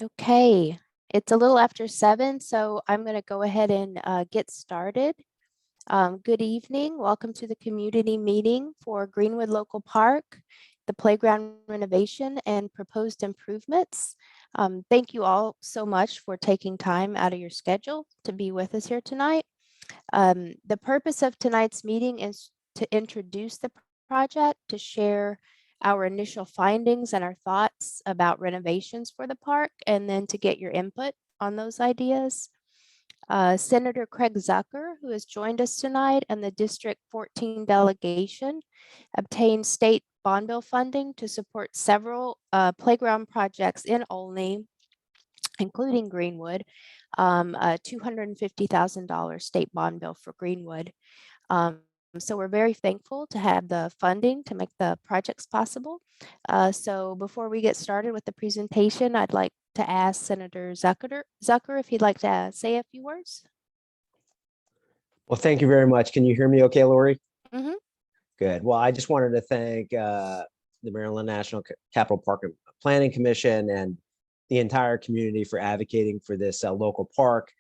Okay, it's a little after 7, so I'm going to go ahead and get started. Good evening. Welcome to the community meeting for Greenwood Local Park, the playground renovation and proposed improvements. Thank you all so much for taking time out of your schedule to be with us here tonight. The purpose of tonight's meeting is to introduce the project, to share our initial findings and our thoughts about renovations for the park, and then to get your input on those ideas. Senator Craig Zucker, who has joined us tonight, and the District 14 delegation obtained state bond bill funding to support several playground projects in Olney, including Greenwood, a $250,000 state bond bill for Greenwood. So we're very thankful to have the funding to make the projects possible. So before we get started with the presentation, I'd like to ask Senator Zucker if he'd like to say a few words. Well, thank you very much. Can you hear me okay, Lori? Mm-hmm. Good. Well, I just wanted to thank the Maryland National Capital Park Planning Commission and the entire community for advocating for this local park.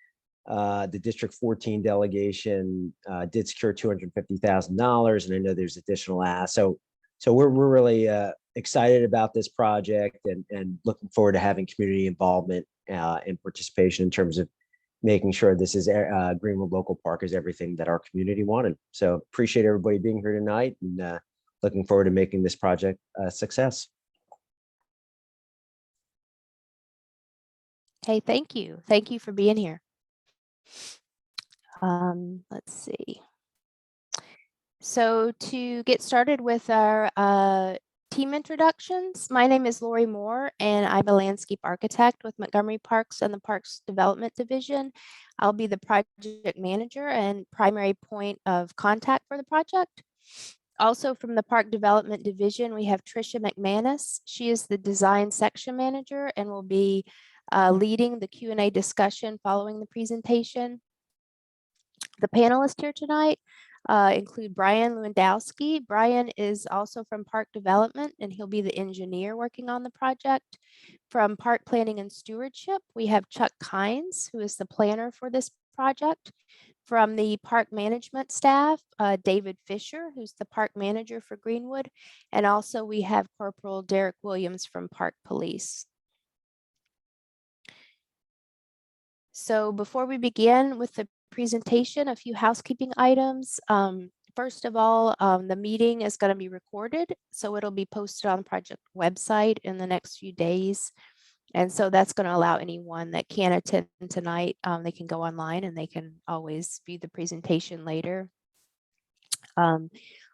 The District 14 delegation did secure $250,000, and I know there's additional asks. So we're really excited about this project and looking forward to having community involvement and participation in terms of making sure this is Greenwood Local Park is everything that our community wanted. So appreciate everybody being here tonight, and looking forward to making this project a success. Hey, thank you. Thank you for being here. Let's see. So to get started with our team introductions, my name is Lori Moore, and I'm a landscape architect with Montgomery Parks and the Parks Development Division. I'll be the project manager and primary point of contact for the project. Also from the Park Development Division, we have Tricia McManus. She is the design section manager and will be leading the Q&A discussion following the presentation. The panelists here tonight include Brian Lewandowski. Brian is also from Park Development, and he'll be the engineer working on the project. From Park Planning and Stewardship, we have Chuck Kynes, who is the planner for this project. From the park management staff, David Fisher, who's the park manager for Greenwood. And also we have Corporal Derek Williams from Park Police. So before we begin with the presentation, a few housekeeping items. First of all, the meeting is going to be recorded, so it'll be posted on the project website in the next few days. And so that's going to allow anyone that can't attend tonight, they can go online and they can always view the presentation later.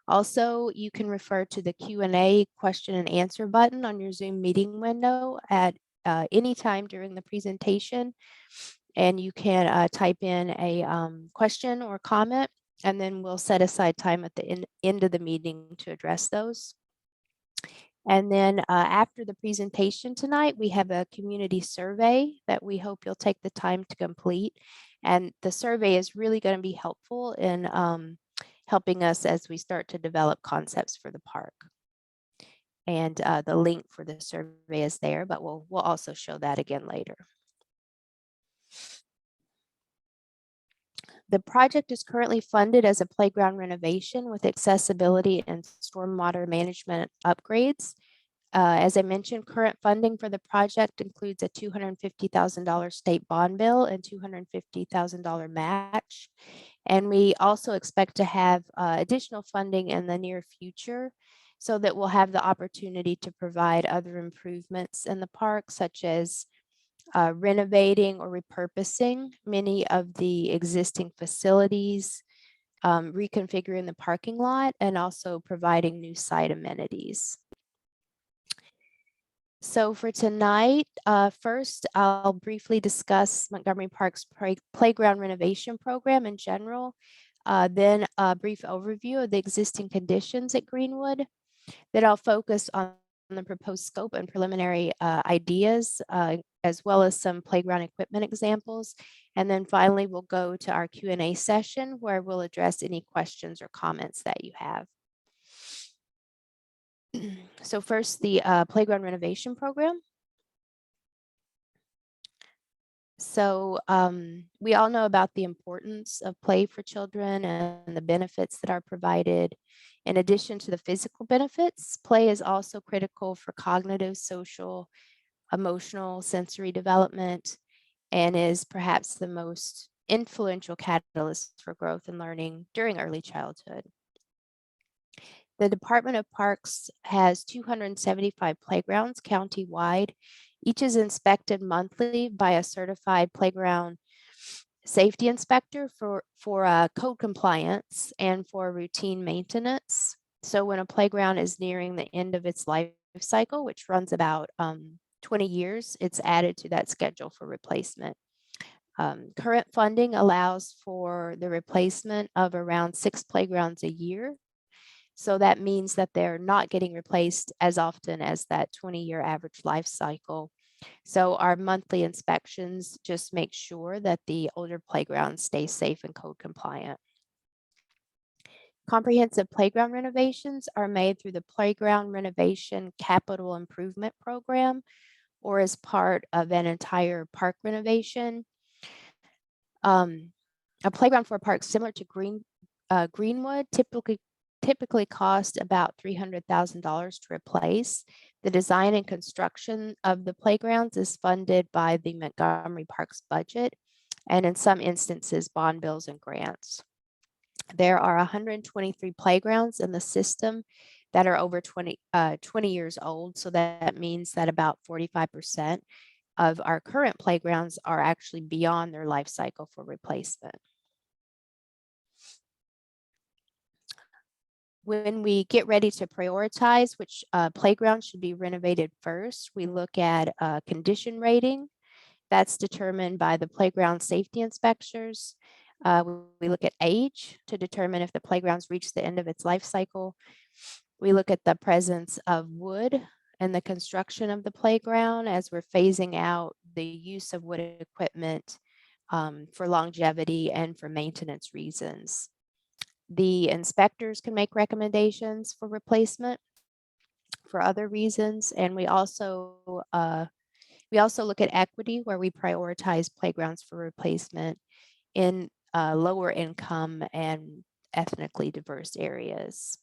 Also, you can refer to the Q&A question and answer button on your Zoom meeting window at any time during the presentation. And you can type in a question or comment, and then we'll set aside time at the end of the meeting to address those. And then after the presentation tonight, we have a community survey that we hope you'll take the time to complete. And the survey is really going to be helpful in helping us as we start to develop concepts for the park. And the link for the survey is there, but we'll also show that again later. The project is currently funded as a playground renovation with accessibility and stormwater management upgrades. As I mentioned, current funding for the project includes a $250,000 state bond bill and $250,000 match. And we also expect to have additional funding in the near future so that we'll have the opportunity to provide other improvements in the park, such as renovating or repurposing many of the existing facilities, reconfiguring the parking lot, and also providing new site amenities. So for tonight, first, I'll briefly discuss Montgomery Park's playground renovation program in general, then a brief overview of the existing conditions at Greenwood. Then I'll focus on the proposed scope and preliminary ideas, as well as some playground equipment examples. And then finally, we'll go to our Q&A session where we'll address any questions or comments that you have. So first, the playground renovation program. So we all know about the importance of play for children and the benefits that are provided. In addition to the physical benefits, play is also critical for cognitive, social, emotional, sensory development, and is perhaps the most influential catalyst for growth and learning during early childhood. The Department of Parks has 275 playgrounds countywide. Each is inspected monthly by a certified playground safety inspector for code compliance and for routine maintenance. So when a playground is nearing the end of its life cycle, which runs about 20 years, it's added to that schedule for replacement. Current funding allows for the replacement of around 6 playgrounds a year. So that means that they're not getting replaced as often as that 20-year average life cycle. So our monthly inspections just make sure that the older playgrounds stay safe and code compliant. Comprehensive playground renovations are made through the Playground Renovation Capital Improvement Program or as part of an entire park renovation. A playground for a park similar to Greenwood typically cost about $300,000 to replace. The design and construction of the playgrounds is funded by the Montgomery Parks budget, and in some instances, bond bills and grants. There are 123 playgrounds in the system that are over 20 years old, so that means that about 45% of our current playgrounds are actually beyond their life cycle for replacement. When we get ready to prioritize which playground should be renovated first, we look at condition rating. That's determined by the playground safety inspectors. We look at age to determine if the playground's reached the end of its life cycle. We look at the presence of wood and the construction of the playground as we're phasing out the use of wood equipment for longevity and for maintenance reasons. The inspectors can make recommendations for replacement for other reasons, and we also look at equity, where we prioritize playgrounds for replacement in lower income and ethnically diverse areas.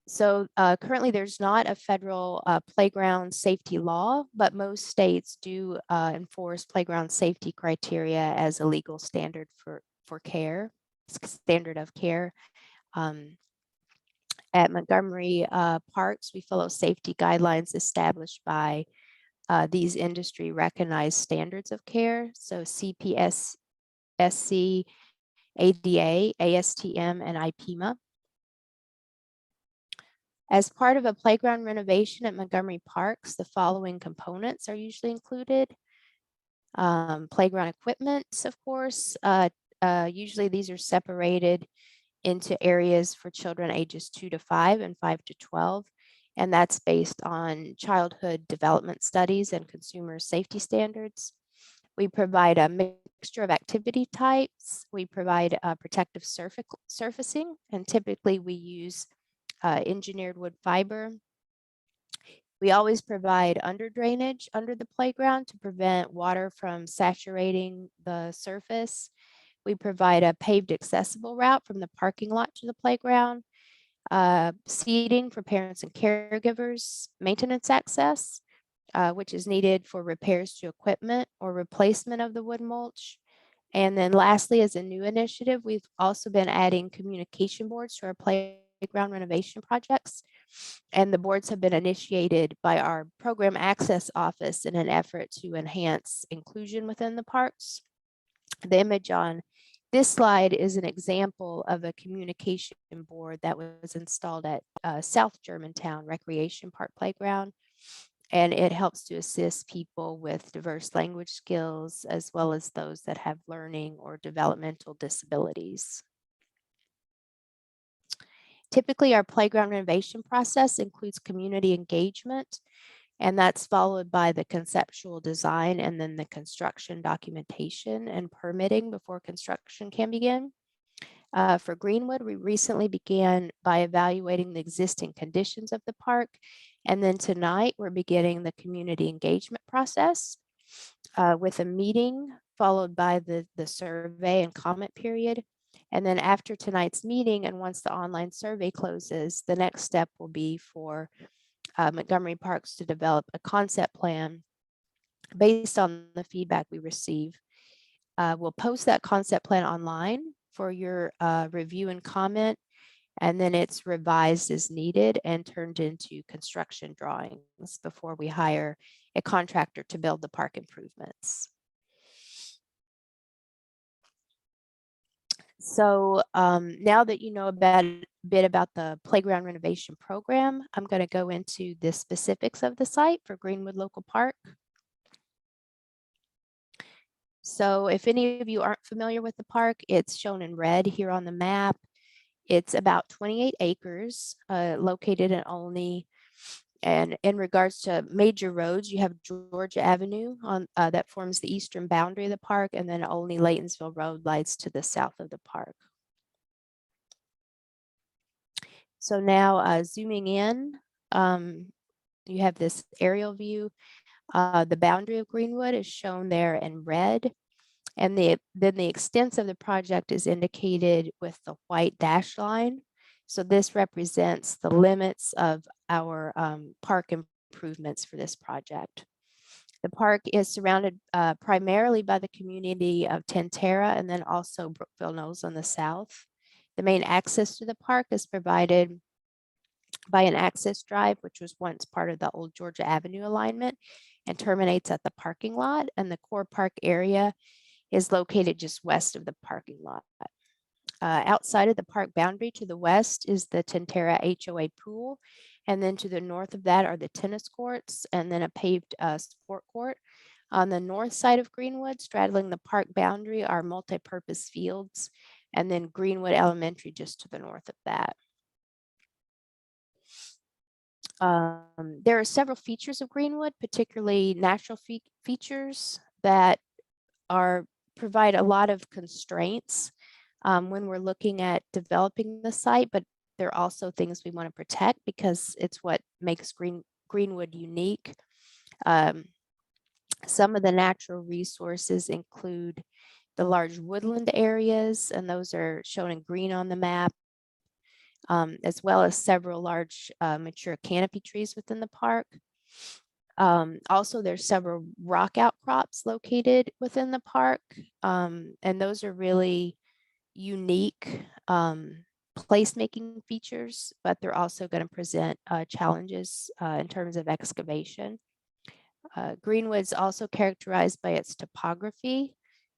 So currently there's not a federal playground safety law, but most states do enforce playground safety criteria as a legal standard for care, standard of care. At Montgomery Parks, we follow safety guidelines established by these industry recognized standards of care. So CPS, SC, ADA, ASTM, and IPMA. As part of a playground renovation at Montgomery Parks, the following components are usually included. Playground equipment, of course. Usually these are separated into areas for children ages 2 to 5 and 5 to 12. And that's based on childhood development studies and consumer safety standards. We provide a mixture of activity types. We provide protective surfacing, and typically we use engineered wood fiber. We always provide under drainage under the playground to prevent water from saturating the surface. We provide a paved accessible route from the parking lot to the playground, seating for parents and caregivers, maintenance access, which is needed for repairs to equipment or replacement of the wood mulch. And then lastly, as a new initiative, we've also been adding communication boards to our playground renovation projects. And the boards have been initiated by our program access office in an effort to enhance inclusion within the parks. The image on this slide is an example of a communication board that was installed at South Germantown Recreation Park Playground. And it helps to assist people with diverse language skills, as well as those that have learning or developmental disabilities. Typically, our playground renovation process includes community engagement, and that's followed by the conceptual design and then the construction documentation and permitting before construction can begin. For Greenwood, we recently began by evaluating the existing conditions of the park And then tonight, we're beginning the community engagement process with a meeting followed by the survey and comment period. And then after tonight's meeting, and once the online survey closes, the next step will be for Montgomery Parks to develop a concept plan based on the feedback we receive. We'll post that concept plan online for your review and comment, and then it's revised as needed and turned into construction drawings before we hire a contractor to build the park improvements. So now that you know a bit about the playground renovation program, I'm going to go into the specifics of the site for Greenwood Local Park. So if any of you aren't familiar with the park, it's shown in red here on the map. It's about 28 acres located in Olney. And in regards to major roads, you have Georgia Avenue on that forms the eastern boundary of the park, and then Olney Laytonsville Road lies to the south of the park. So now zooming in, you have this aerial view. The boundary of Greenwood is shown there in red. And then the extent of the project is indicated with the white dashed line. So this represents the limits of our park improvements for this project. The park is surrounded primarily by the community of Tentera and then also Brookville Knolls on the south. The main access to the park is provided by an access drive, which was once part of the old Georgia Avenue alignment and terminates at the parking lot. And the core park area is located just west of the parking lot. Outside of the park boundary to the west is the Tentera HOA pool. And then to the north of that are the tennis courts and then a paved sport court. On the north side of Greenwood, straddling the park boundary, are multi-purpose fields, and then Greenwood Elementary just to the north of that. There are several features of Greenwood, particularly natural features that provide a lot of constraints when we're looking at developing the site, but there are also things we want to protect because it's what makes Greenwood unique. Some of the natural resources include the large woodland areas, and those are shown in green on the map, as well as several large mature canopy trees within the park. Also, there's several rock outcrops located within the park, and those are really unique placemaking features, but they're also going to present challenges in terms of excavation. Greenwood's also characterized by its topography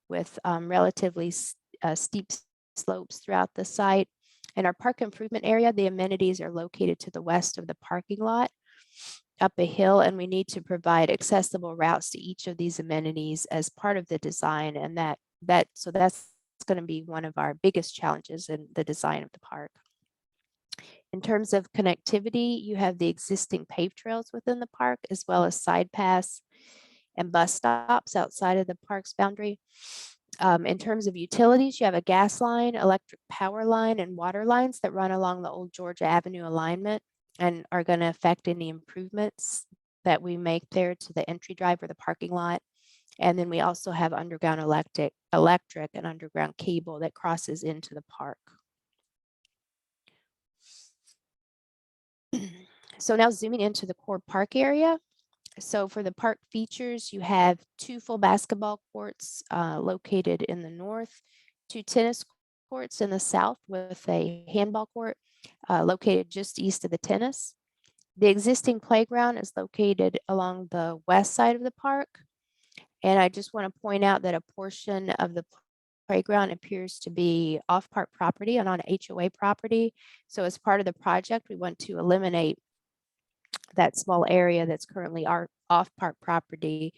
with relatively steep slopes throughout the site. In our park improvement area, the amenities are located to the west of the parking lot up a hill, and we need to provide accessible routes to each of these amenities as part of the design. And so that's going to be one of our biggest challenges in the design of the park. In terms of connectivity, you have the existing paved trails within the park, as well as side paths and bus stops outside of the park's boundary. In terms of utilities, you have a gas line, electric power line, and water lines that run along the old Georgia Avenue alignment and are going to affect any improvements that we make there to the entry drive or the parking lot. And then we also have underground electric and underground cable that crosses into the park. So now zooming into the core park area. So for the park features, you have 2 full basketball courts located in the north, 2 tennis courts in the south with a handball court located just east of the tennis. The existing playground is located along the west side of the park. And I just want to point out that a portion of the playground appears to be off park property and on HOA property. So as part of the project, we want to eliminate that small area that's currently our off park property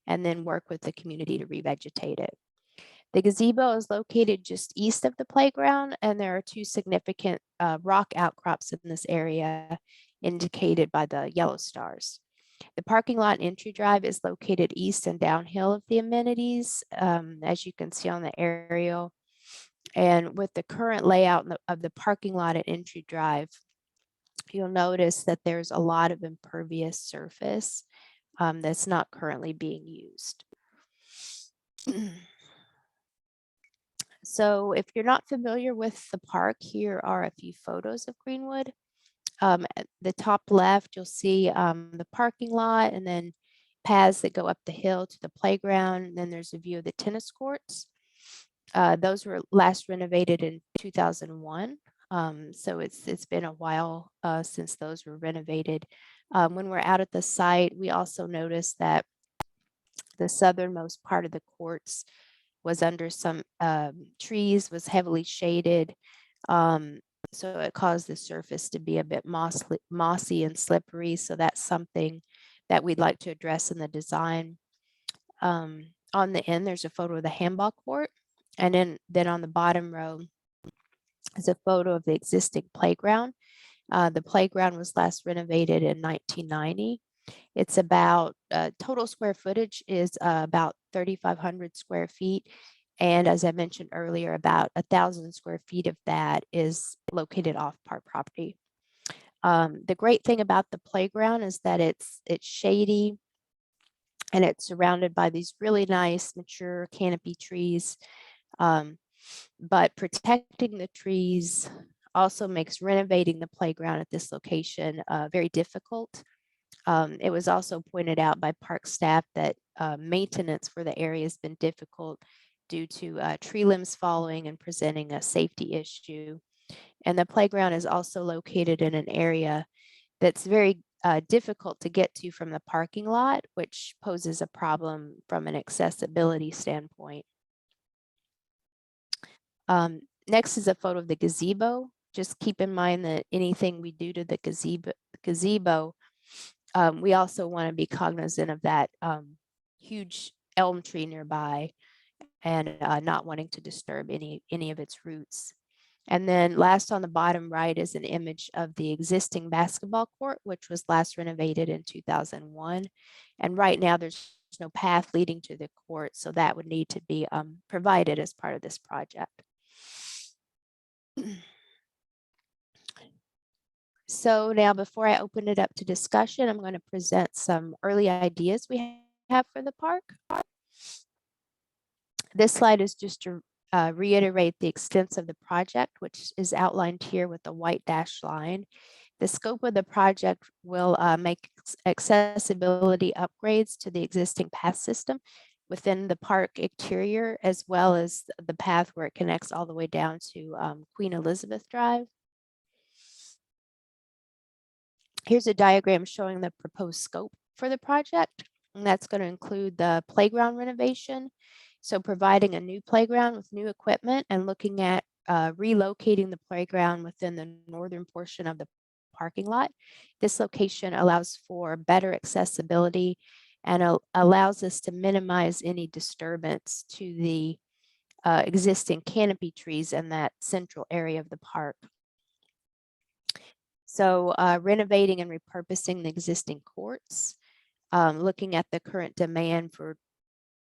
and then work with the community to revegetate it. The gazebo is located just east of the playground, and there are 2 significant rock outcrops in this area indicated by the yellow stars. The parking lot and entry drive is located east and downhill of the amenities, as you can see on the aerial. And with the current layout of the parking lot and entry drive, you'll notice that there's a lot of impervious surface that's not currently being used. So if you're not familiar with the park, here are a few photos of Greenwood. At the top left, you'll see the parking lot and then paths that go up the hill to the playground. And then there's a view of the tennis courts. Those were last renovated in 2001. So it's been a while since those were renovated. When we're out at the site, we also noticed that the southernmost part of the courts was under some trees, was heavily shaded. So it caused the surface to be a bit mossy and slippery. So that's something that we'd like to address in the design. On the end, there's a photo of the handball court. And then on the bottom row is a photo of the existing playground. The playground was last renovated in 1990. It's about total square footage is about 3,500 square feet. And as I mentioned earlier, about 1,000 square feet of that is located off park property. The great thing about the playground is that it's shady and it's surrounded by these really nice mature canopy trees. But protecting the trees also makes renovating the playground at this location very difficult. It was also pointed out by park staff that maintenance for the area has been difficult due to tree limbs falling and presenting a safety issue. And the playground is also located in an area that's very difficult to get to from the parking lot, which poses a problem from an accessibility standpoint. Next is a photo of the gazebo. Just keep in mind that anything we do to the gazebo, we also want to be cognizant of that huge elm tree nearby and not wanting to disturb any of its roots. And then last on the bottom right is an image of the existing basketball court, which was last renovated in 2001. And right now there's no path leading to the court, so that would need to be provided as part of this project. So now before I open it up to discussion, I'm going to present some early ideas we have for the park. This slide is just to reiterate the extent of the project, which is outlined here with the white dashed line. The scope of the project will make accessibility upgrades to the existing path system within the park exterior, as well as the path where it connects all the way down to Queen Elizabeth Drive. Here's a diagram showing the proposed scope for the project, and that's going to include the playground renovation. So providing a new playground with new equipment and looking at relocating the playground within the northern portion of the parking lot. This location allows for better accessibility and allows us to minimize any disturbance to the existing canopy trees in that central area of the park. So renovating and repurposing the existing courts, looking at the current demand for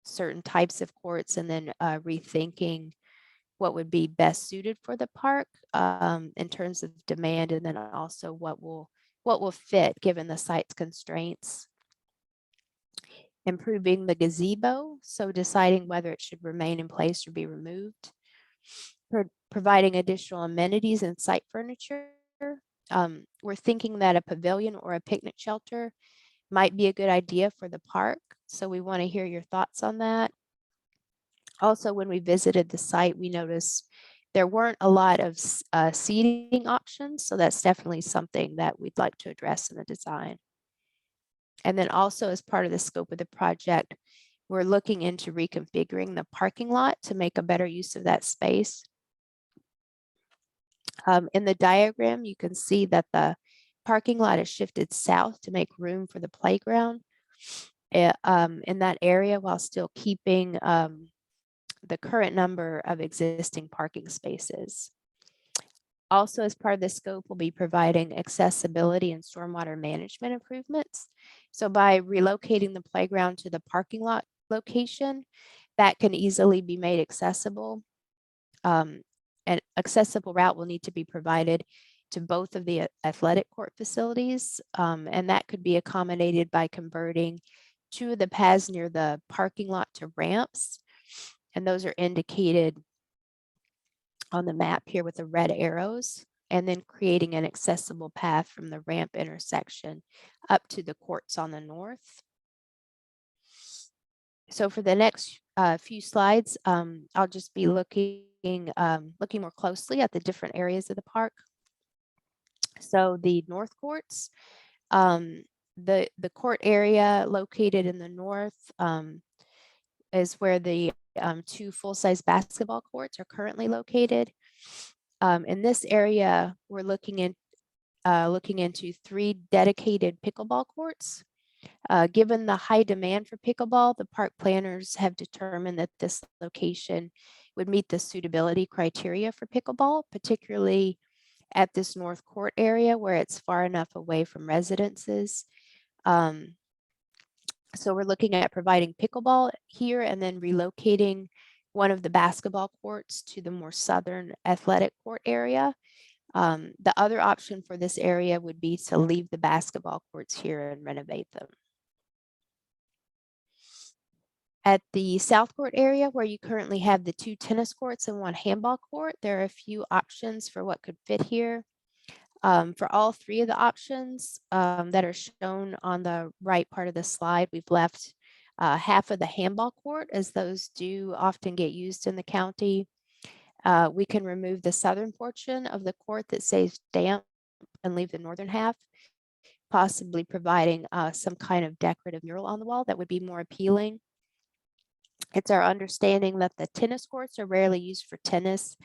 certain types of courts, and then rethinking what would be best suited for the park in terms of demand, and then also what will fit given the site's constraints. Improving the gazebo, so deciding whether it should remain in place or be removed. Providing additional amenities and site furniture. We're thinking that a pavilion or a picnic shelter might be a good idea for the park. So we want to hear your thoughts on that. Also, when we visited the site, we noticed there weren't a lot of seating options. So that's definitely something that we'd like to address in the design. And then also as part of the scope of the project, we're looking into reconfiguring the parking lot to make a better use of that space. In the diagram, you can see that the parking lot is shifted south to make room for the playground in that area while still keeping the current number of existing parking spaces. Also, as part of the scope, we'll be providing accessibility and stormwater management improvements. So by relocating the playground to the parking lot location, that can easily be made accessible. An accessible route will need to be provided to both of the athletic court facilities. And that could be accommodated by converting 2 of the paths near the parking lot to ramps. And those are indicated on the map here with the red arrows, and then creating an accessible path from the ramp intersection up to the courts on the north. So for the next few slides, I'll just be looking more closely at the different areas of the park. So the north courts, the court area located in the north is where the 2 full-size basketball courts are currently located. In this area, we're looking into 3 dedicated pickleball courts. Given the high demand for pickleball, the park planners have determined that this location would meet the suitability criteria for pickleball, particularly at this north court area where it's far enough away from residences. So we're looking at providing pickleball here and then relocating one of the basketball courts to the more southern athletic court area. The other option for this area would be to leave the basketball courts here and renovate them. At the South Court area, where you currently have the 2 tennis courts and 1 handball court, there are a few options for what could fit here. For all 3 of the options that are shown on the right part of the slide, we've left half of the handball court, as those do often get used in the county. We can remove the southern portion of the court that says damp and leave the northern half, possibly providing some kind of decorative mural on the wall that would be more appealing. It's our understanding that the tennis courts are rarely used for tennis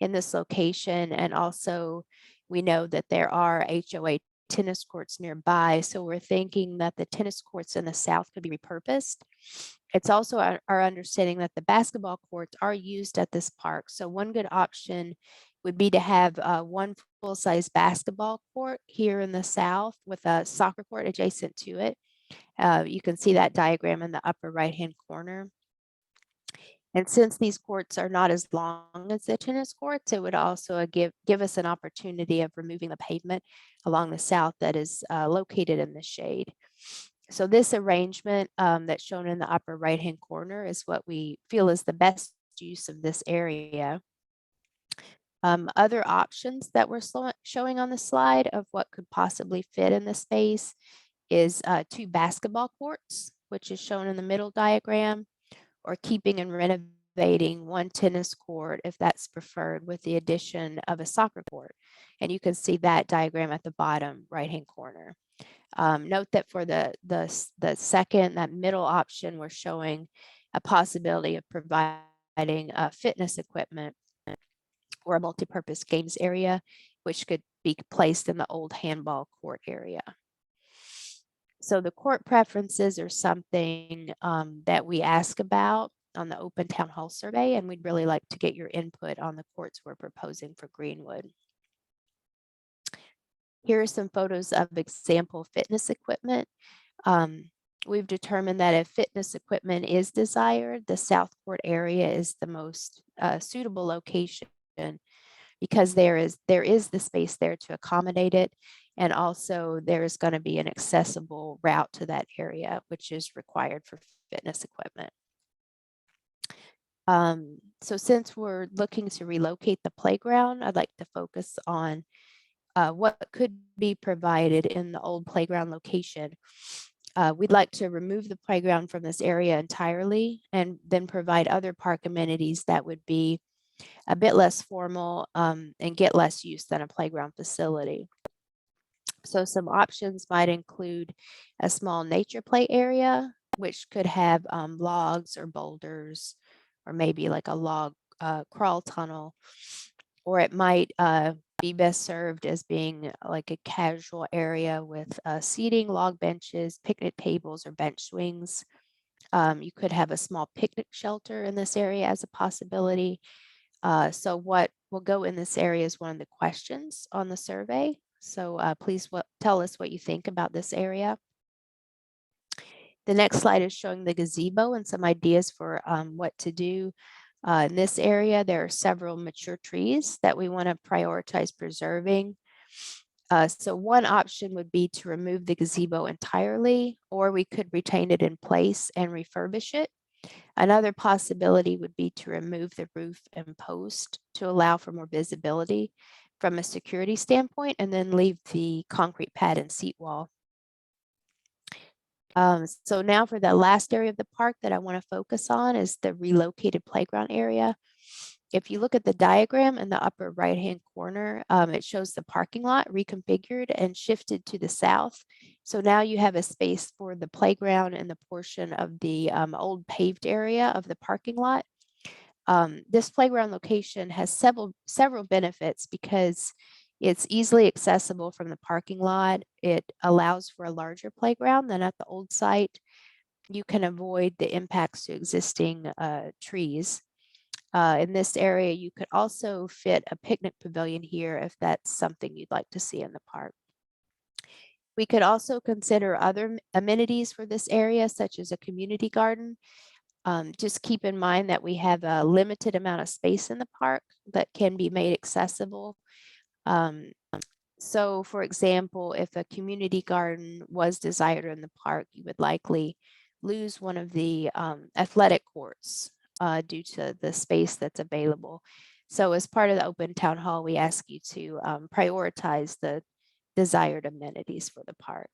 in this location, and also we know that there are HOA tennis courts nearby, so we're thinking that the tennis courts in the south could be repurposed. It's also our understanding that the basketball courts are used at this park, so one good option would be to have 1 full-size basketball court here in the south with a soccer court adjacent to it. You can see that diagram in the upper right-hand corner. And since these courts are not as long as the tennis courts, it would also give us an opportunity of removing the pavement along the south that is located in the shade. So this arrangement that's shown in the upper right-hand corner is what we feel is the best use of this area. Other options that we're showing on the slide of what could possibly fit in the space is 2 basketball courts, which is shown in the middle diagram, or keeping and renovating 1 tennis court if that's preferred, with the addition of a soccer court. And you can see that diagram at the bottom right-hand corner. Note that for the second, that middle option, we're showing a possibility of providing fitness equipment or a multi-purpose games area, which could be placed in the old handball court area. So the court preferences are something that we ask about on the open town hall survey, and we'd really like to get your input on the courts we're proposing for Greenwood. Here are some photos of example fitness equipment. We've determined that if fitness equipment is desired, the South Court area is the most suitable location, because there is the space there to accommodate it. And also there is going to be an accessible route to that area, which is required for fitness equipment. So since we're looking to relocate the playground, I'd like to focus on what could be provided in the old playground location. We'd like to remove the playground from this area entirely and then provide other park amenities that would be a bit less formal and get less use than a playground facility. So some options might include a small nature play area, which could have logs or boulders, or maybe like a log crawl tunnel, or it might be best served as being like a casual area with seating, log benches, picnic tables, or bench swings. You could have a small picnic shelter in this area as a possibility. So what will go in this area is one of the questions on the survey. So please tell us what you think about this area. The next slide is showing the gazebo and some ideas for what to do. In this area, there are several mature trees that we want to prioritize preserving. So one option would be to remove the gazebo entirely, or we could retain it in place and refurbish it. Another possibility would be to remove the roof and post to allow for more visibility from a security standpoint, and then leave the concrete pad and seat wall. So now for the last area of the park that I want to focus on is the relocated playground area. If you look at the diagram in the upper right-hand corner, it shows the parking lot reconfigured and shifted to the south. So now you have a space for the playground and the portion of the old paved area of the parking lot. This playground location has several benefits because it's easily accessible from the parking lot. It allows for a larger playground than at the old site. You can avoid the impacts to existing trees. In this area, you could also fit a picnic pavilion here if that's something you'd like to see in the park. We could also consider other amenities for this area, such as a community garden. Just keep in mind that we have a limited amount of space in the park that can be made accessible. So for example, if a community garden was desired in the park, you would likely lose one of the athletic courts due to the space that's available. So as part of the open town hall, we ask you to prioritize the desired amenities for the park.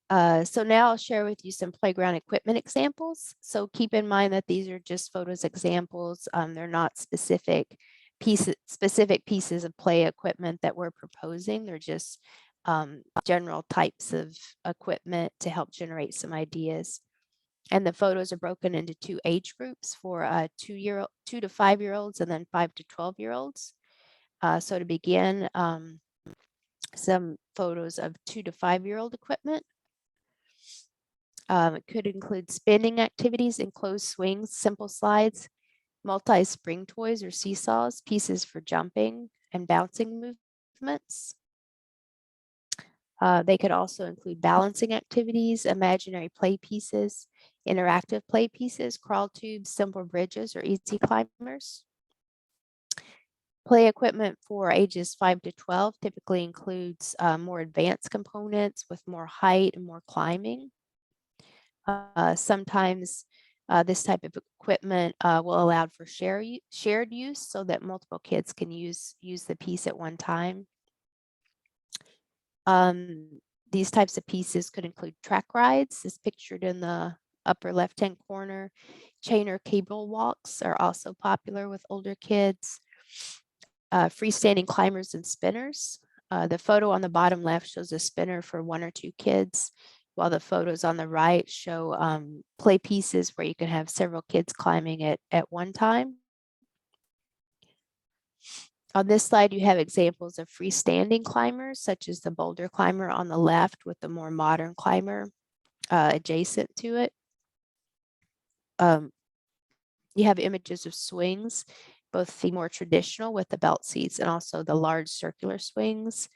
So now I'll share with you some playground equipment examples. So keep in mind that these are just photos examples. They're not specific pieces of play equipment that we're proposing. They're just general types of equipment to help generate some ideas. And the photos are broken into two age groups for 2 to 5 year olds and then 5 to 12-year-olds. So to begin, some photos of 2 to 5-year-old equipment. It could include spinning activities, enclosed swings, simple slides, multi-spring toys or seesaws, pieces for jumping and bouncing movements. They could also include balancing activities, imaginary play pieces, interactive play pieces, crawl tubes, simple bridges, or easy climbers. Play equipment for ages 5 to 12 typically includes more advanced components with more height and more climbing. Sometimes this type of equipment will allow for shared use so that multiple kids can use the piece at one time. These types of pieces could include track rides, as pictured in the upper left-hand corner. Chain or cable walks are also popular with older kids. Freestanding climbers and spinners. The photo on the bottom left shows a spinner for 1 or 2 kids, while the photos on the right show play pieces where you can have several kids climbing it at one time. On this slide, you have examples of freestanding climbers, such as the boulder climber on the left with the more modern climber adjacent to it. You have images of swings, both the more traditional with the belt seats and also the large circular swings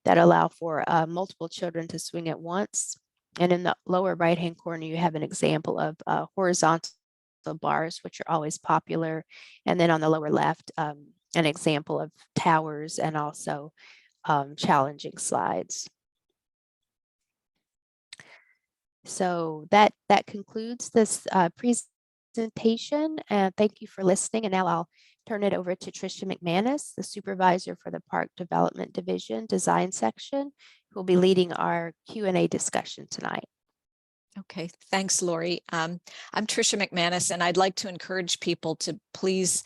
that allow for multiple children to swing at once. And in the lower right-hand corner, you have an example of horizontal bars, which are always popular. And then on the lower left, an example of towers and also challenging slides. So that concludes this presentation, and thank you for listening. And now I'll turn it over to Tricia McManus, the supervisor for the Park Development Division Design Section, who will be leading our Q&A discussion tonight. Okay, thanks, Lori. I'm Tricia McManus, and I'd like to encourage people to please,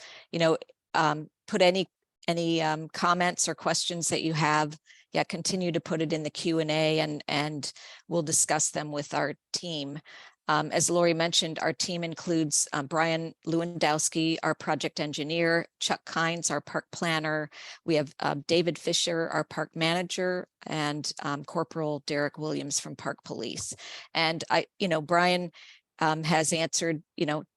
put any comments or questions that you have. Yeah, continue to put it in the Q&A, and we'll discuss them with our team. As Lori mentioned, our team includes Brian Lewandowski, our project engineer, Chuck Kynes, our park planner. We have David Fisher, our park manager, and Corporal Derek Williams from Park Police. And Brian has answered,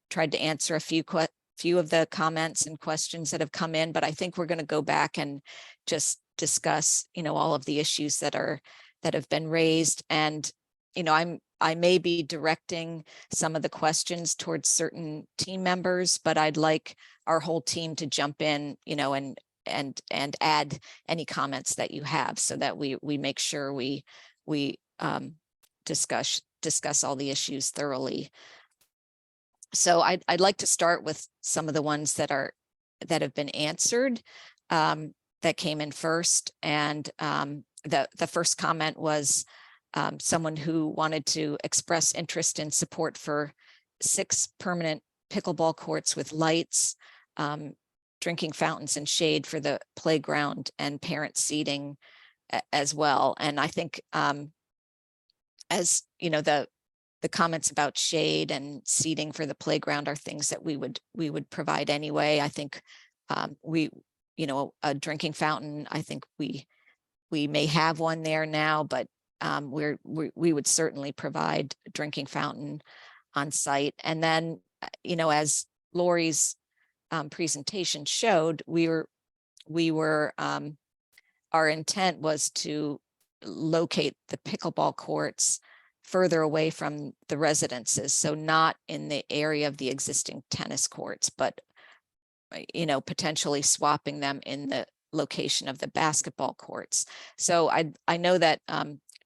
tried to answer a few of the comments and questions that have come in, but I think we're going to go back and just discuss, all of the issues that have been raised. And, I'm I may be directing some of the questions towards certain team members, but I'd like our whole team to jump in, and add any comments that you have, so that we make sure we discuss all the issues thoroughly. So I'd like to start with some of the ones that have been answered, that came in first. And the first comment was someone who wanted to express interest in support for 6 permanent pickleball courts with lights, drinking fountains and shade for the playground, and parent seating as well. And I think, as you know, the comments about shade and seating for the playground are things that we would provide anyway. I think a drinking fountain, I think we may have one there now, but we would certainly provide a drinking fountain on site. And then, as Lori's presentation showed, our intent was to locate the pickleball courts further away from the residences, so not in the area of the existing tennis courts, but potentially swapping them in the location of the basketball courts. So I know that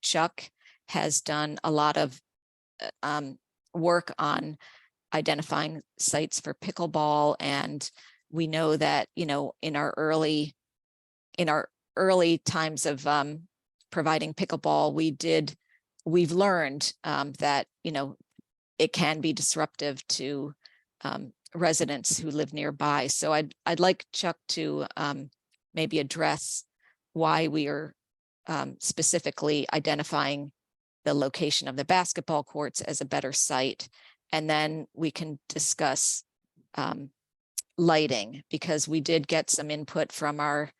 Chuck has done a lot of work on identifying sites for pickleball, and we know that in our early times of providing pickleball, we've learned that it can be disruptive to residents who live nearby. So I'd like Chuck to maybe address why we are specifically identifying the location of the basketball courts as a better site. And then we can discuss lighting, because we did get some input from our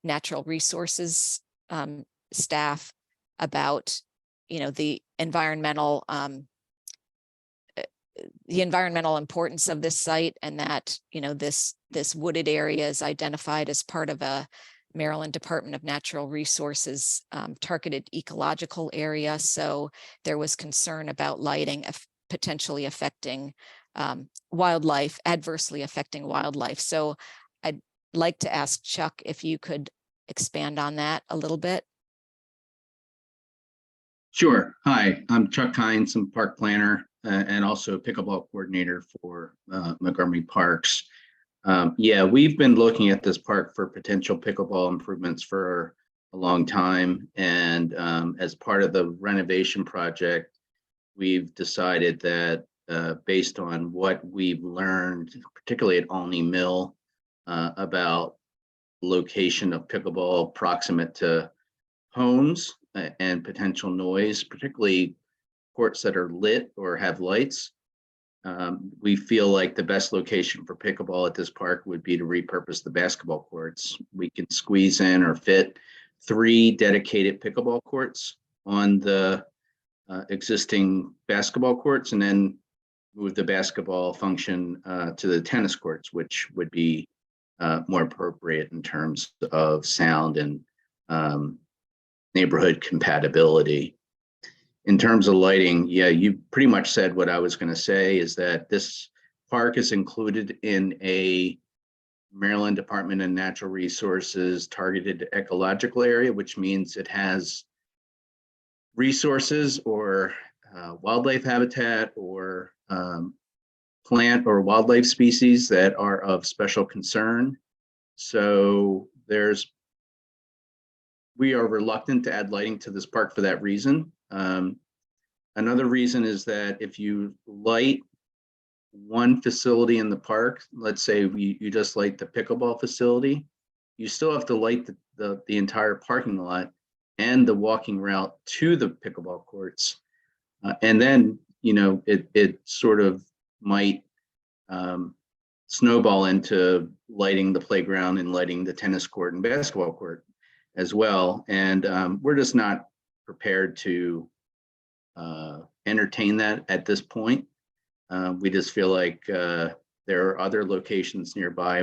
natural resources staff about the environmental importance of this site, and that this wooded area is identified as part of a Maryland Department of Natural Resources targeted ecological area. So there was concern about lighting potentially affecting wildlife, adversely affecting wildlife. So I'd like to ask Chuck if you could expand on that a little bit. Sure. Hi, I'm Chuck Hines. I'm park planner and also pickleball coordinator for Montgomery Parks. Yeah, we've been looking at this park for potential pickleball improvements for a long time. And as part of the renovation project, we've decided that based on what we've learned, particularly at Olney Mill, about location of pickleball proximate to homes and potential noise, particularly courts that are lit or have lights. We feel like the best location for pickleball at this park would be to repurpose the basketball courts. We can squeeze in or fit 3 dedicated pickleball courts on the existing basketball courts, and then move the basketball function to the tennis courts, which would be more appropriate in terms of sound and neighborhood compatibility. In terms of lighting, yeah, you pretty much said what I was going to say, is that this park is included in a Maryland Department of Natural Resources targeted ecological area, which means it has resources or wildlife habitat or plant or wildlife species that are of special concern. So we are reluctant to add lighting to this park for that reason. Another reason is that if you light one facility in the park, let's say you just light the pickleball facility, you still have to light the entire parking lot and the walking route to the pickleball courts. And then, it sort of might snowball into lighting the playground and lighting the tennis court and basketball court as well. And we're just not prepared to entertain that at this point. We just feel like there are other locations nearby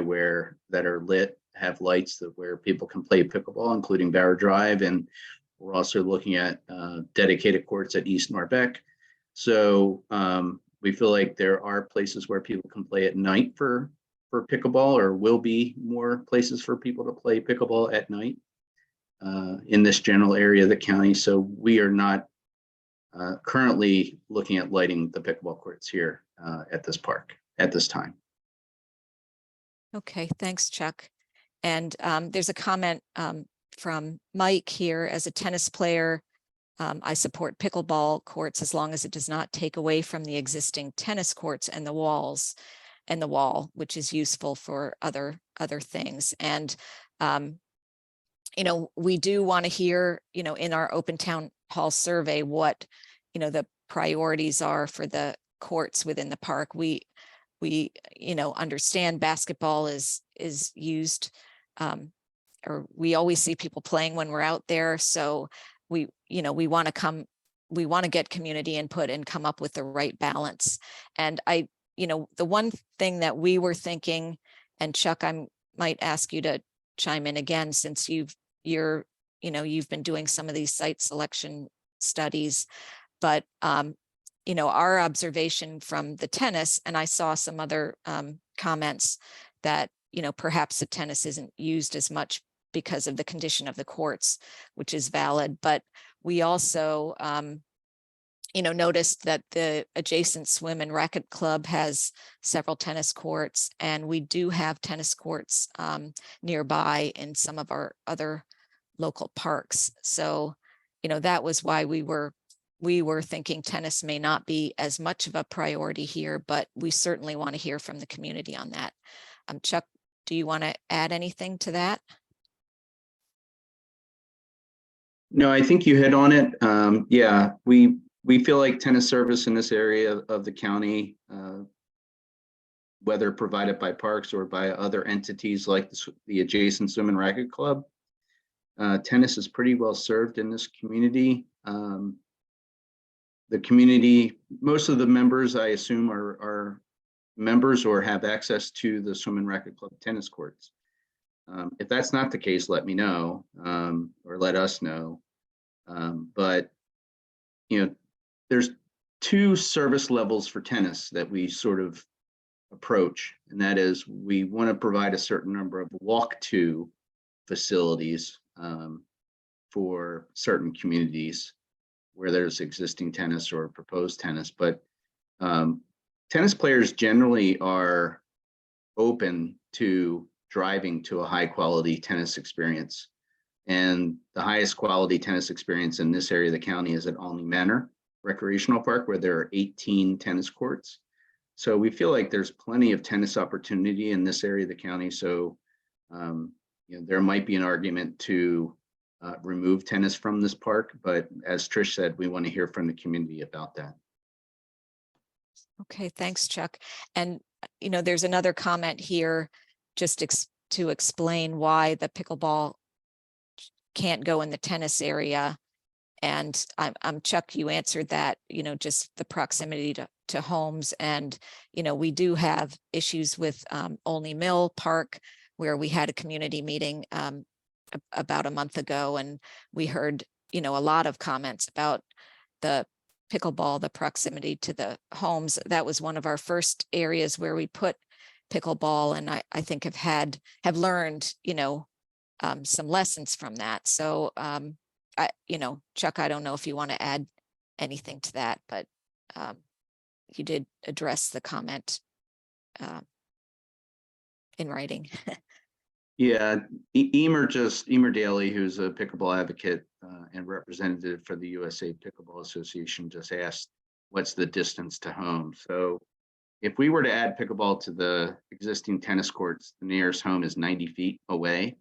that are lit, have lights where people can play pickleball, including Barrow Drive. And we're also looking at dedicated courts at East Norbeck. So we feel like there are places where people can play at night for pickleball, or will be more places for people to play pickleball at night in this general area of the county. So we are not currently looking at lighting the pickleball courts here at this park at this time. Okay, thanks, Chuck. And there's a comment from Mike here. As a tennis player, I support pickleball courts as long as it does not take away from the existing tennis courts and the walls and the wall, which is useful for other things. And you know, we do want to hear, you know, in our open town hall survey what, you know, the priorities are for the courts within the park. We you know, understand basketball is used, or we always see people playing when we're out there. So we, you know, we want to get community input and come up with the right balance. And you know, the one thing that we were thinking, and Chuck, I might ask you to chime in again, since you've been doing some of these site selection studies, but you know, our observation from the tennis, and I saw some other comments that, you know, perhaps the tennis isn't used as much because of the condition of the courts, which is valid. But we also, you know, noticed that the adjacent swim and racket club has several tennis courts, and we do have tennis courts nearby in some of our other local parks. So, you know, that was why we were thinking tennis may not be as much of a priority here, but we certainly want to hear from the community on that. Chuck, do you want to add anything to that? No, I think you hit on it. Yeah, we feel like tennis service in this area of the county, whether provided by parks or by other entities like the adjacent swim and racket club, tennis is pretty well served in this community. The community, most of the members, I assume, are members or have access to the swim and racket club tennis courts. If that's not the case, let me know, or let us know. But, you know, there's two service levels for tennis that we sort of approach, and that is we want to provide a certain number of walk-to facilities for certain communities where there's existing tennis or proposed tennis. But tennis players generally are open to driving to a high quality tennis experience. And the highest quality tennis experience in this area of the county is at Olney Manor Recreational Park, where there are 18 tennis courts. So we feel like there's plenty of tennis opportunity in this area of the county. So you know, there might be an argument to remove tennis from this park, but as Trish said, we want to hear from the community about that. Okay, thanks, Chuck. And, you know, there's another comment here just to explain why the pickleball can't go in the tennis area. And I'm Chuck, you answered that, you know, just the proximity to homes. And, you know, we do have issues with Olney Mill Park, where we had a community meeting about a month ago, and we heard, you know, a lot of comments about the pickleball, the proximity to the homes. That was one of our first areas where we put pickleball, and I think have learned, you know, some lessons from that. So you know, Chuck, I don't know if you want to add anything to that, but you did address the comment in writing. Yeah, Emer Daly, who's a pickleball advocate and representative for the USA Pickleball Association, just asked, what's the distance to home? So if we were to add pickleball to the existing tennis courts, the nearest home is 90 feet away.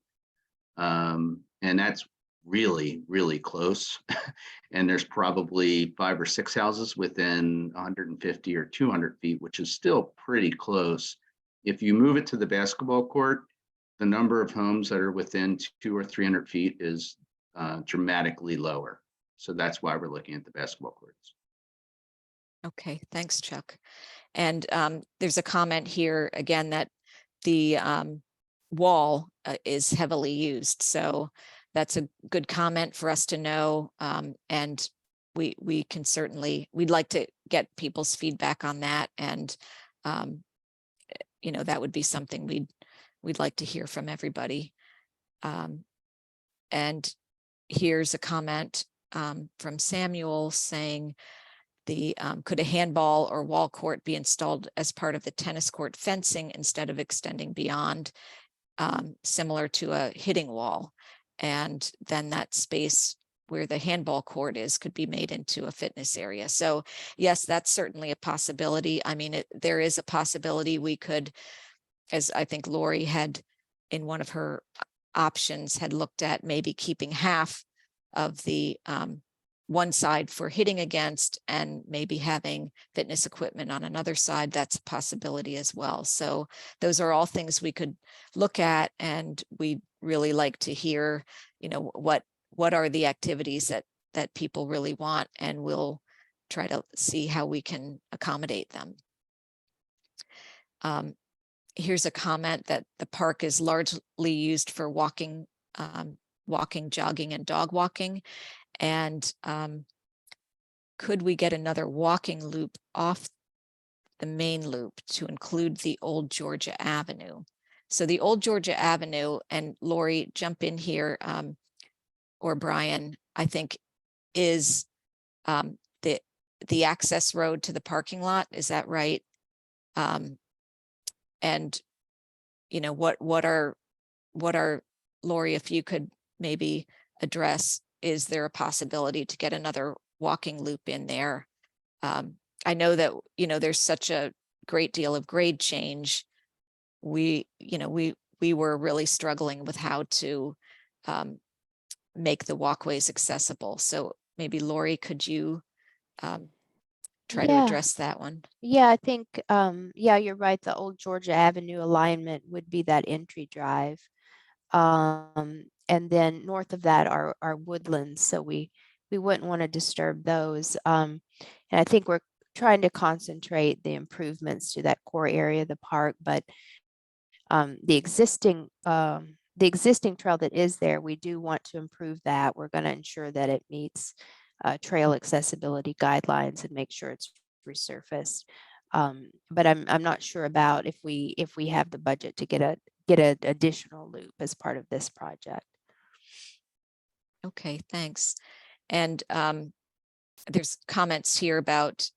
And that's really, really close. And there's probably 5 or 6 houses within 150 or 200 feet, which is still pretty close. If you move it to the basketball court, the number of homes that are within 200 or 300 feet is dramatically lower. So that's why we're looking at the basketball courts. Okay, thanks, Chuck. And there's a comment here again that the wall is heavily used. So that's a good comment for us to know. And we can certainly, we'd like to get people's feedback on that. And, that would be something we'd like to hear from everybody. And here's a comment from Samuel saying, could a handball or wall court be installed as part of the tennis court fencing instead of extending beyond, similar to a hitting wall? And then that space where the handball court is could be made into a fitness area. So yes, that's certainly a possibility. I mean, there is a possibility we could, as I think Lori had in one of her options, had looked at maybe keeping half of the one side for hitting against and maybe having fitness equipment on another side. That's a possibility as well. So those are all things we could look at, and we'd really like to hear, what are the activities that people really want, and we'll try to see how we can accommodate them. Here's a comment that the park is largely used for walking, jogging, and dog walking. And could we get another walking loop off the main loop to include the old Georgia Avenue? So the old Georgia Avenue, and Lori, jump in here, or Brian, I think is the access road to the parking lot. Is that right? And what are Lori, if you could maybe address, is there a possibility to get another walking loop in there? I know that there's such a great deal of grade change. We were really struggling with how to make the walkways accessible. So maybe Lori, could you try to address that one? Yeah, I think, you're right. The old Georgia Avenue alignment would be that entry drive. And then north of that are woodlands. So we wouldn't want to disturb those. And I think we're trying to concentrate the improvements to that core area of the park, but the existing trail that is there, we do want to improve that. We're going to ensure that it meets trail accessibility guidelines and make sure it's resurfaced. But I'm not sure about if we have the budget to get an additional loop as part of this project. Okay, thanks. And there's comments here about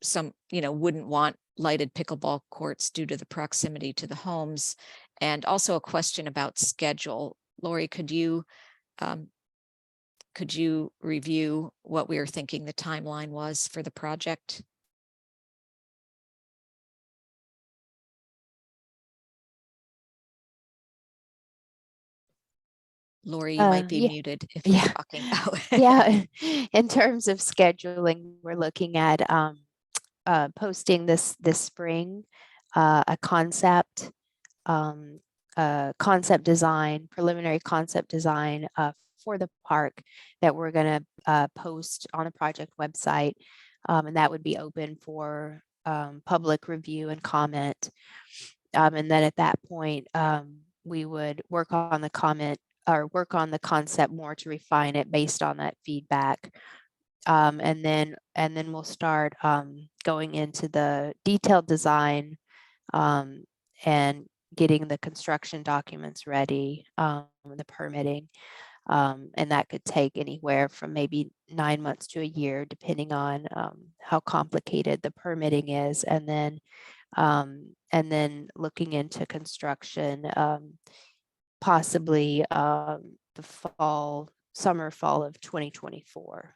some, wouldn't want lighted pickleball courts due to the proximity to the homes, and also a question about schedule. Lori, could you review what we were thinking the timeline was for the project? Lori, you might be muted if you're talking. Yeah, in terms of scheduling, we're looking at posting this spring a concept design, preliminary concept design for the park that we're going to post on the project website, and that would be open for public review and comment. And then at that point, we would work on the concept more to refine it based on that feedback. And then we'll start going into the detailed design and getting the construction documents ready, the permitting. And that could take anywhere from maybe 9 months to a year, depending on how complicated the permitting is. And then looking into construction, possibly the summer, fall of 2024.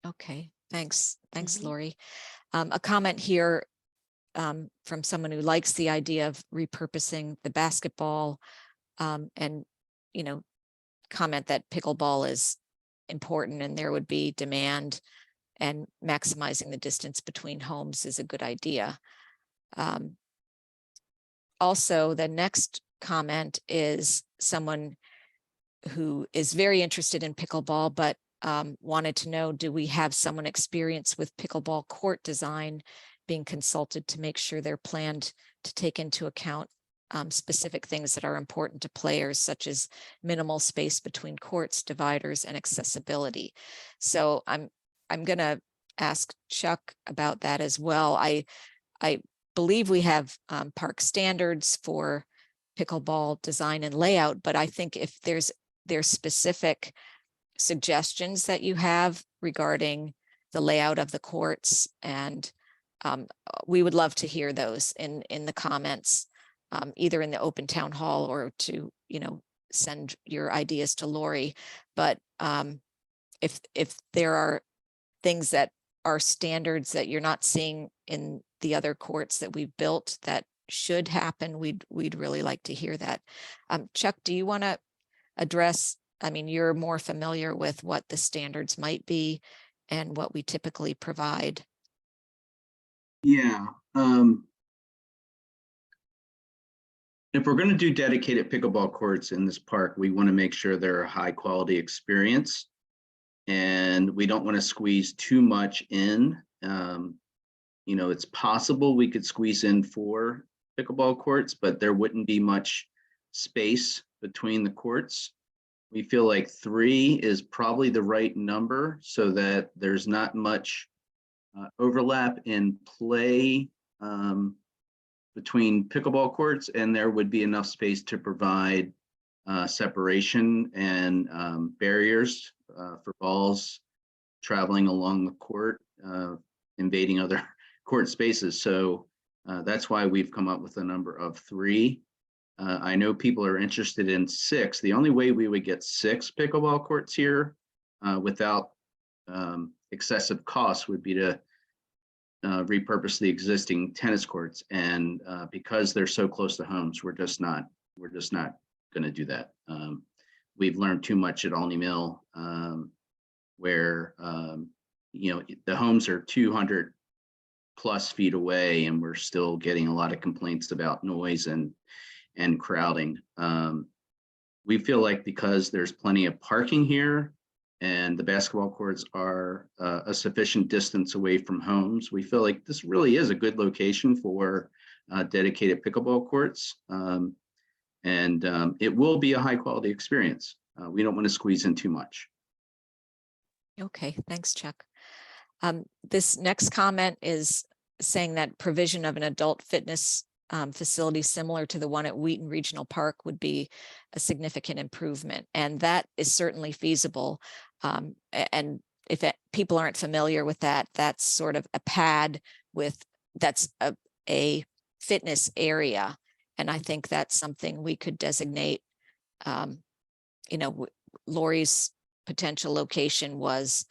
Okay, thanks. Thanks, Lori. A comment here from someone who likes the idea of repurposing the basketball, and, comment that pickleball is important and there would be demand, and maximizing the distance between homes is a good idea. Also, the next comment is someone who is very interested in pickleball, but wanted to know, do we have someone experienced with pickleball court design being consulted to make sure they're planned to take into account specific things that are important to players, such as minimal space between courts, dividers, and accessibility. So I'm going to ask Chuck about that as well. I believe we have park standards for pickleball design and layout, but I think if there's specific suggestions that you have regarding the layout of the courts, and we would love to hear those in the comments, either in the open town hall or to, send your ideas to Lori. But if there are things that are standards that you're not seeing in the other courts that we've built that should happen, we'd really like to hear that. Chuck, do you want to address, I mean, you're more familiar with what the standards might be and what we typically provide. Yeah. If we're going to do dedicated pickleball courts in this park, we want to make sure they're a high quality experience, and we don't want to squeeze too much in. It's possible we could squeeze in 4 pickleball courts, but there wouldn't be much space between the courts. We feel like 3 is probably the right number so that there's not much overlap in play between pickleball courts, and there would be enough space to provide separation and barriers for balls traveling along the court, invading other court spaces. So that's why we've come up with a number of 3. I know people are interested in 6. The only way we would get 6 pickleball courts here without excessive costs would be to repurpose the existing tennis courts, and because they're so close to homes, we're just not going to do that. We've learned too much at Olney Mill, where the homes are 200+ feet away, and we're still getting a lot of complaints about noise and crowding. We feel like because there's plenty of parking here, and the basketball courts are a sufficient distance away from homes, we feel like this really is a good location for dedicated pickleball courts. And it will be a high quality experience. We don't want to squeeze in too much. Okay, thanks, Chuck. This next comment is saying that provision of an adult fitness facility similar to the one at Wheaton Regional Park would be a significant improvement, and that is certainly feasible. And if people aren't familiar with that, that's sort of a pad that's a fitness area, and I think that's something we could designate. Lori's potential location was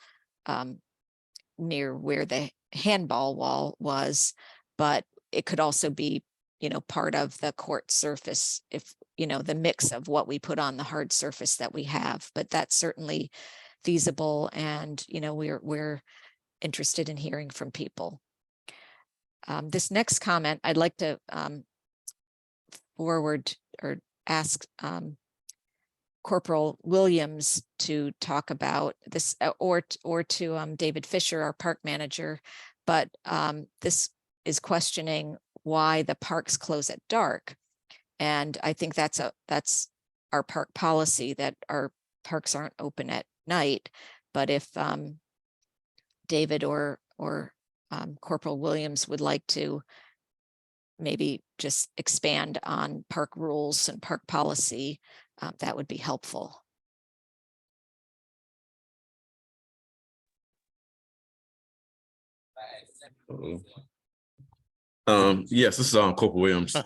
near where the handball wall was, but it could also be part of the court surface, if the mix of what we put on the hard surface that we have. But that's certainly feasible, and we're interested in hearing from people. This next comment I'd like to forward or ask Corporal Williams to talk about this, or to David Fisher, our park manager. But this is questioning why the parks close at dark, and I think that's our park policy, that our parks aren't open at night. But if David or Corporal Williams would like to maybe just expand on park rules and park policy, that would be helpful. Yes, this is Corporal Williams. Yeah,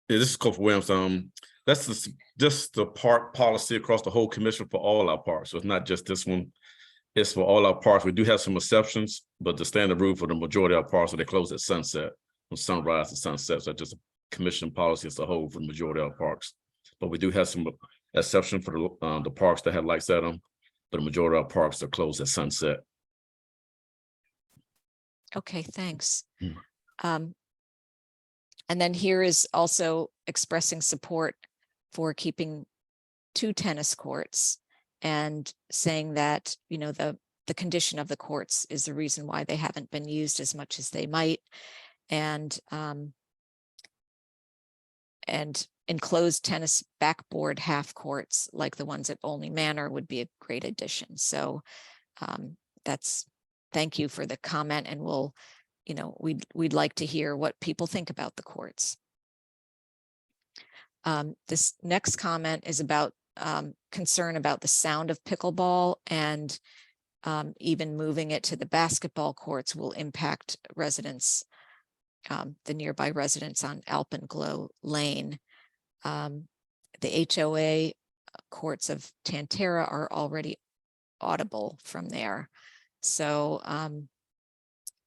this is Corporal Williams. That's just the park policy across the whole commission for all our parks. So it's not just this one. It's for all our parks. We do have some exceptions, but the standard rule for the majority of our parks, so they close at sunset, from sunrise to sunset. So just a commission policy as a whole for the majority of our parks. But we do have some exception for the parks that have lights at them, but the majority of our parks are closed at sunset. Okay, thanks. And then here is also expressing support for keeping 2 tennis courts, and saying that the condition of the courts is the reason why they haven't been used as much as they might. and enclosed tennis backboard half courts like the ones at Olney Manor would be a great addition. So thank you for the comment, and we'll, we'd like to hear what people think about the courts. This next comment is about concern about the sound of pickleball, and even moving it to the basketball courts will impact residents, the nearby residents on Alpenglow Lane. The HOA courts of Tantera are already audible from there. So,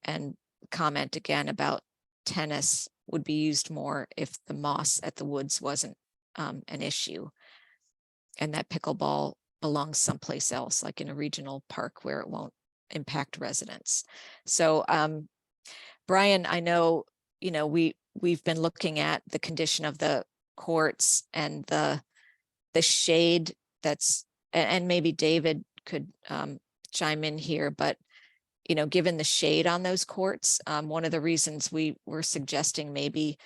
and comment again about tennis would be used more if the moss at the woods wasn't an issue, and that pickleball belongs someplace else, like in a regional park where it won't impact residents. So, Brian, I know, we've been looking at the condition of the courts and the shade that's, and maybe David could chime in here, but given the shade on those courts, one of the reasons we were suggesting maybe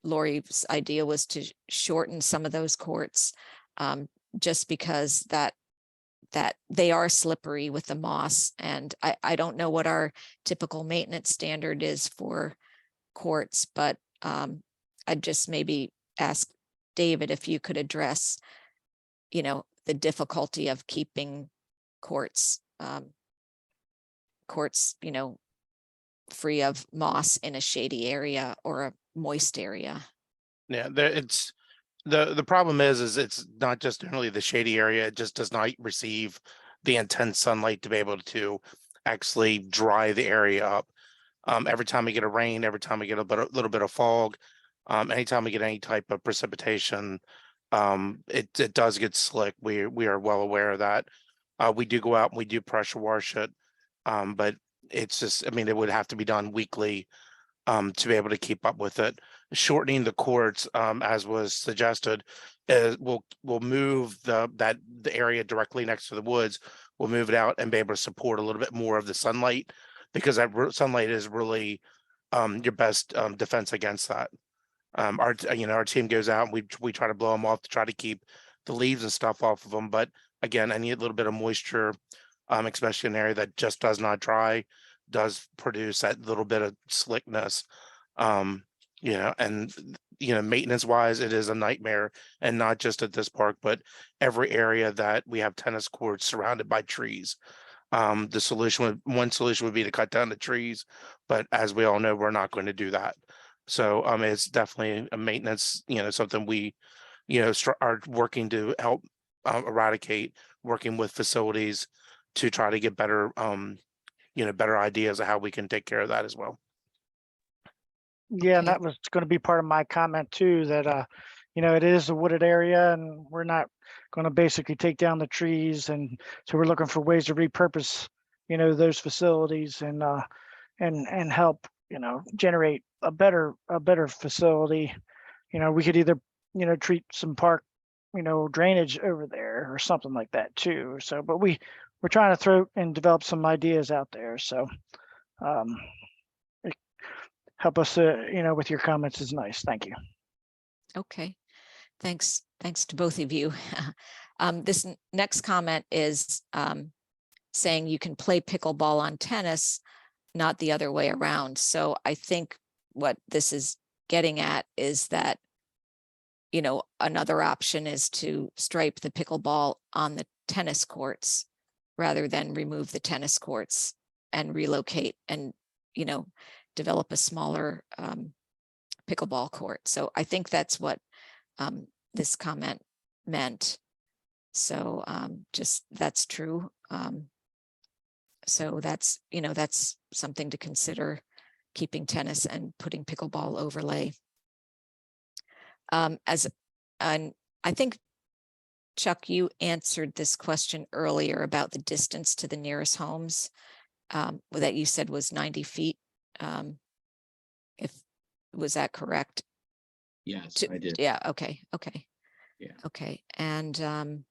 Lori's idea was to shorten some of those courts, just because that they are slippery with the moss. And I don't know what our typical maintenance standard is for courts, but I'd just maybe ask David if you could address, the difficulty of keeping courts, free of moss in a shady area or a moist area. Yeah, the problem is it's not just generally the shady area. It just does not receive the intense sunlight to be able to actually dry the area up. Every time we get a rain, every time we get a little bit of fog, anytime we get any type of precipitation, it does get slick. We are well aware of that. We do go out and we do pressure wash it, but it's just, it would have to be done weekly to be able to keep up with it. Shortening the courts, as was suggested, will move the area directly next to the woods. We'll move it out and be able to support a little bit more of the sunlight, because that sunlight is really your best defense against that. Our team goes out and we try to blow them off to try to keep the leaves and stuff off of them. But again, I need a little bit of moisture, especially in an area that just does not dry, does produce that little bit of slickness. And maintenance wise, it is a nightmare, and not just at this park, but every area that we have tennis courts surrounded by trees. One solution would be to cut down the trees, but as we all know, we're not going to do that. So it's definitely a maintenance, something we, are working to help eradicate, working with facilities to try to get better, better ideas of how we can take care of that as well. Yeah, and that was going to be part of my comment too, that it is a wooded area and we're not going to basically take down the trees, and so we're looking for ways to repurpose those facilities and help generate a better facility. We could either treat some park drainage over there or something like that too. So but we're trying to throw and develop some ideas out there, so help us with your comments is nice. Thank you. Okay, thanks to both of you. This next comment is saying you can play pickleball on tennis, not the other way around. So I think what this is getting at is that, another option is to stripe the pickleball on the tennis courts rather than remove the tennis courts and relocate and, develop a smaller pickleball court. So I think that's what this comment meant. So just that's true. So that's, that's something to consider, keeping tennis and putting pickleball overlay. And I think, Chuck, you answered this question earlier about the distance to the nearest homes that you said was 90 feet. Was that correct? Yes, I did. Yeah. Okay. Yeah. Okay. And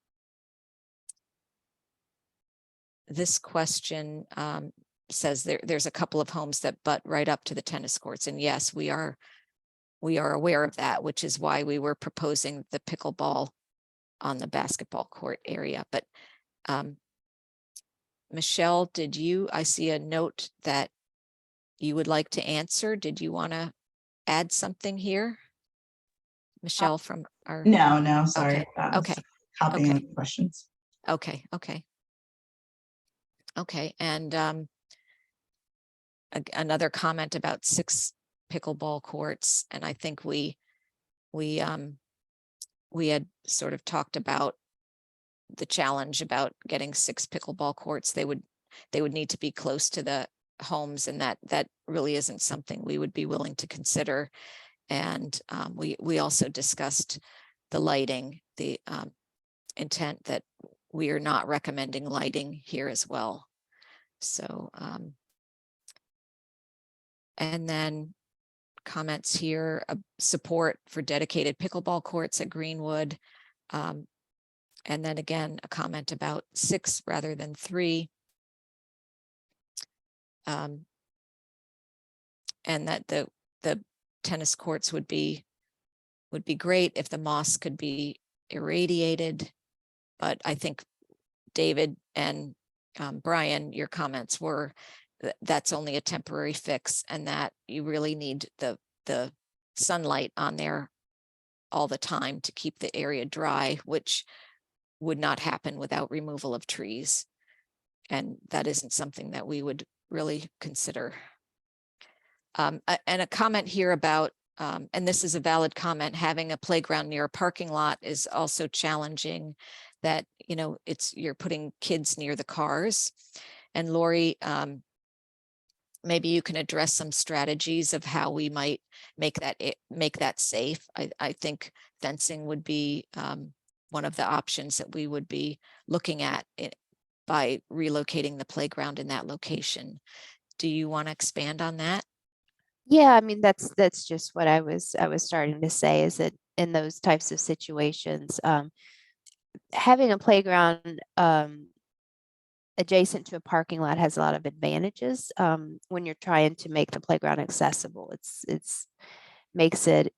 this question says there's a couple of homes that butt right up to the tennis courts. And yes, we are aware of that, which is why we were proposing the pickleball on the basketball court area. But Michelle, I see a note that you would like to answer. Did you want to add something here? Michelle from our. No, sorry. Okay. Okay. Copying Okay. the questions. Okay. And another comment about 6 pickleball courts. And I think we had sort of talked about the challenge about getting 6 pickleball courts. They would need to be close to the homes, and that really isn't something we would be willing to consider. And we also discussed the lighting, the intent that we are not recommending lighting here as well. So, and then comments here, support for dedicated pickleball courts at Greenwood. And then again, a comment about 6 rather than 3. And that the tennis courts would be great if the moss could be irradiated. But I think David and Brian, your comments were that's only a temporary fix, and that you really need the sunlight on there all the time to keep the area dry, which would not happen without removal of trees. And that isn't something that we would really consider. And a comment here about, and this is a valid comment, having a playground near a parking lot is also challenging, that, you're putting kids near the cars. And Lori, maybe you can address some strategies of how we might make that safe. I think fencing would be one of the options that we would be looking at by relocating the playground in that location. Do you want to expand on that? Yeah, I mean, that's just what I was starting to say, is that in those types of situations, having a playground adjacent to a parking lot has a lot of advantages when you're trying to make the playground accessible. It's makes it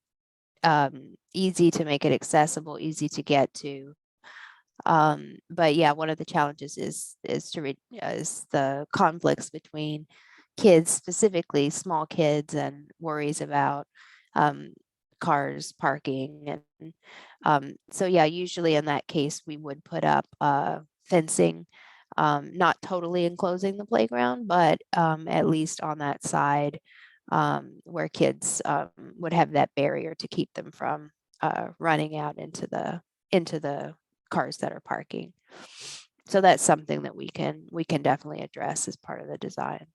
easy to make it accessible, easy to get to. But yeah, one of the challenges is the conflicts between kids, specifically small kids, and worries about cars parking. And so yeah, usually in that case, we would put up fencing, not totally enclosing the playground, but at least on that side where kids would have that barrier to keep them from running out into the cars that are parking. So that's something that we can definitely address as part of the design.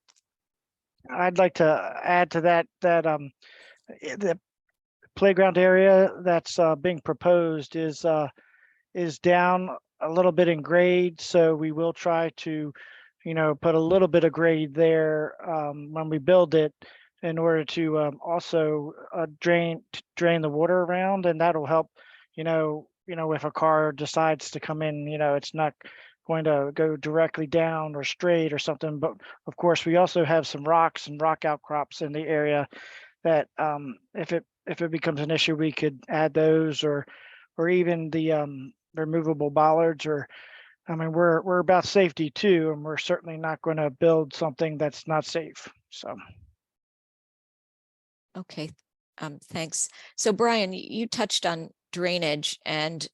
I'd like to add to that the playground area that's being proposed is down a little bit in grade, so we will try to, put a little bit of grade there when we build it, in order to also drain the water around, and that'll help. If a car decides to come in, it's not going to go directly down or straight or something. But of course, we also have some rocks and rock outcrops in the area that if it becomes an issue, we could add those, or even the removable bollards. Or we're about safety too, and we're certainly not going to build something that's not safe. So. Okay, thanks. So Brian, you touched on drainage, and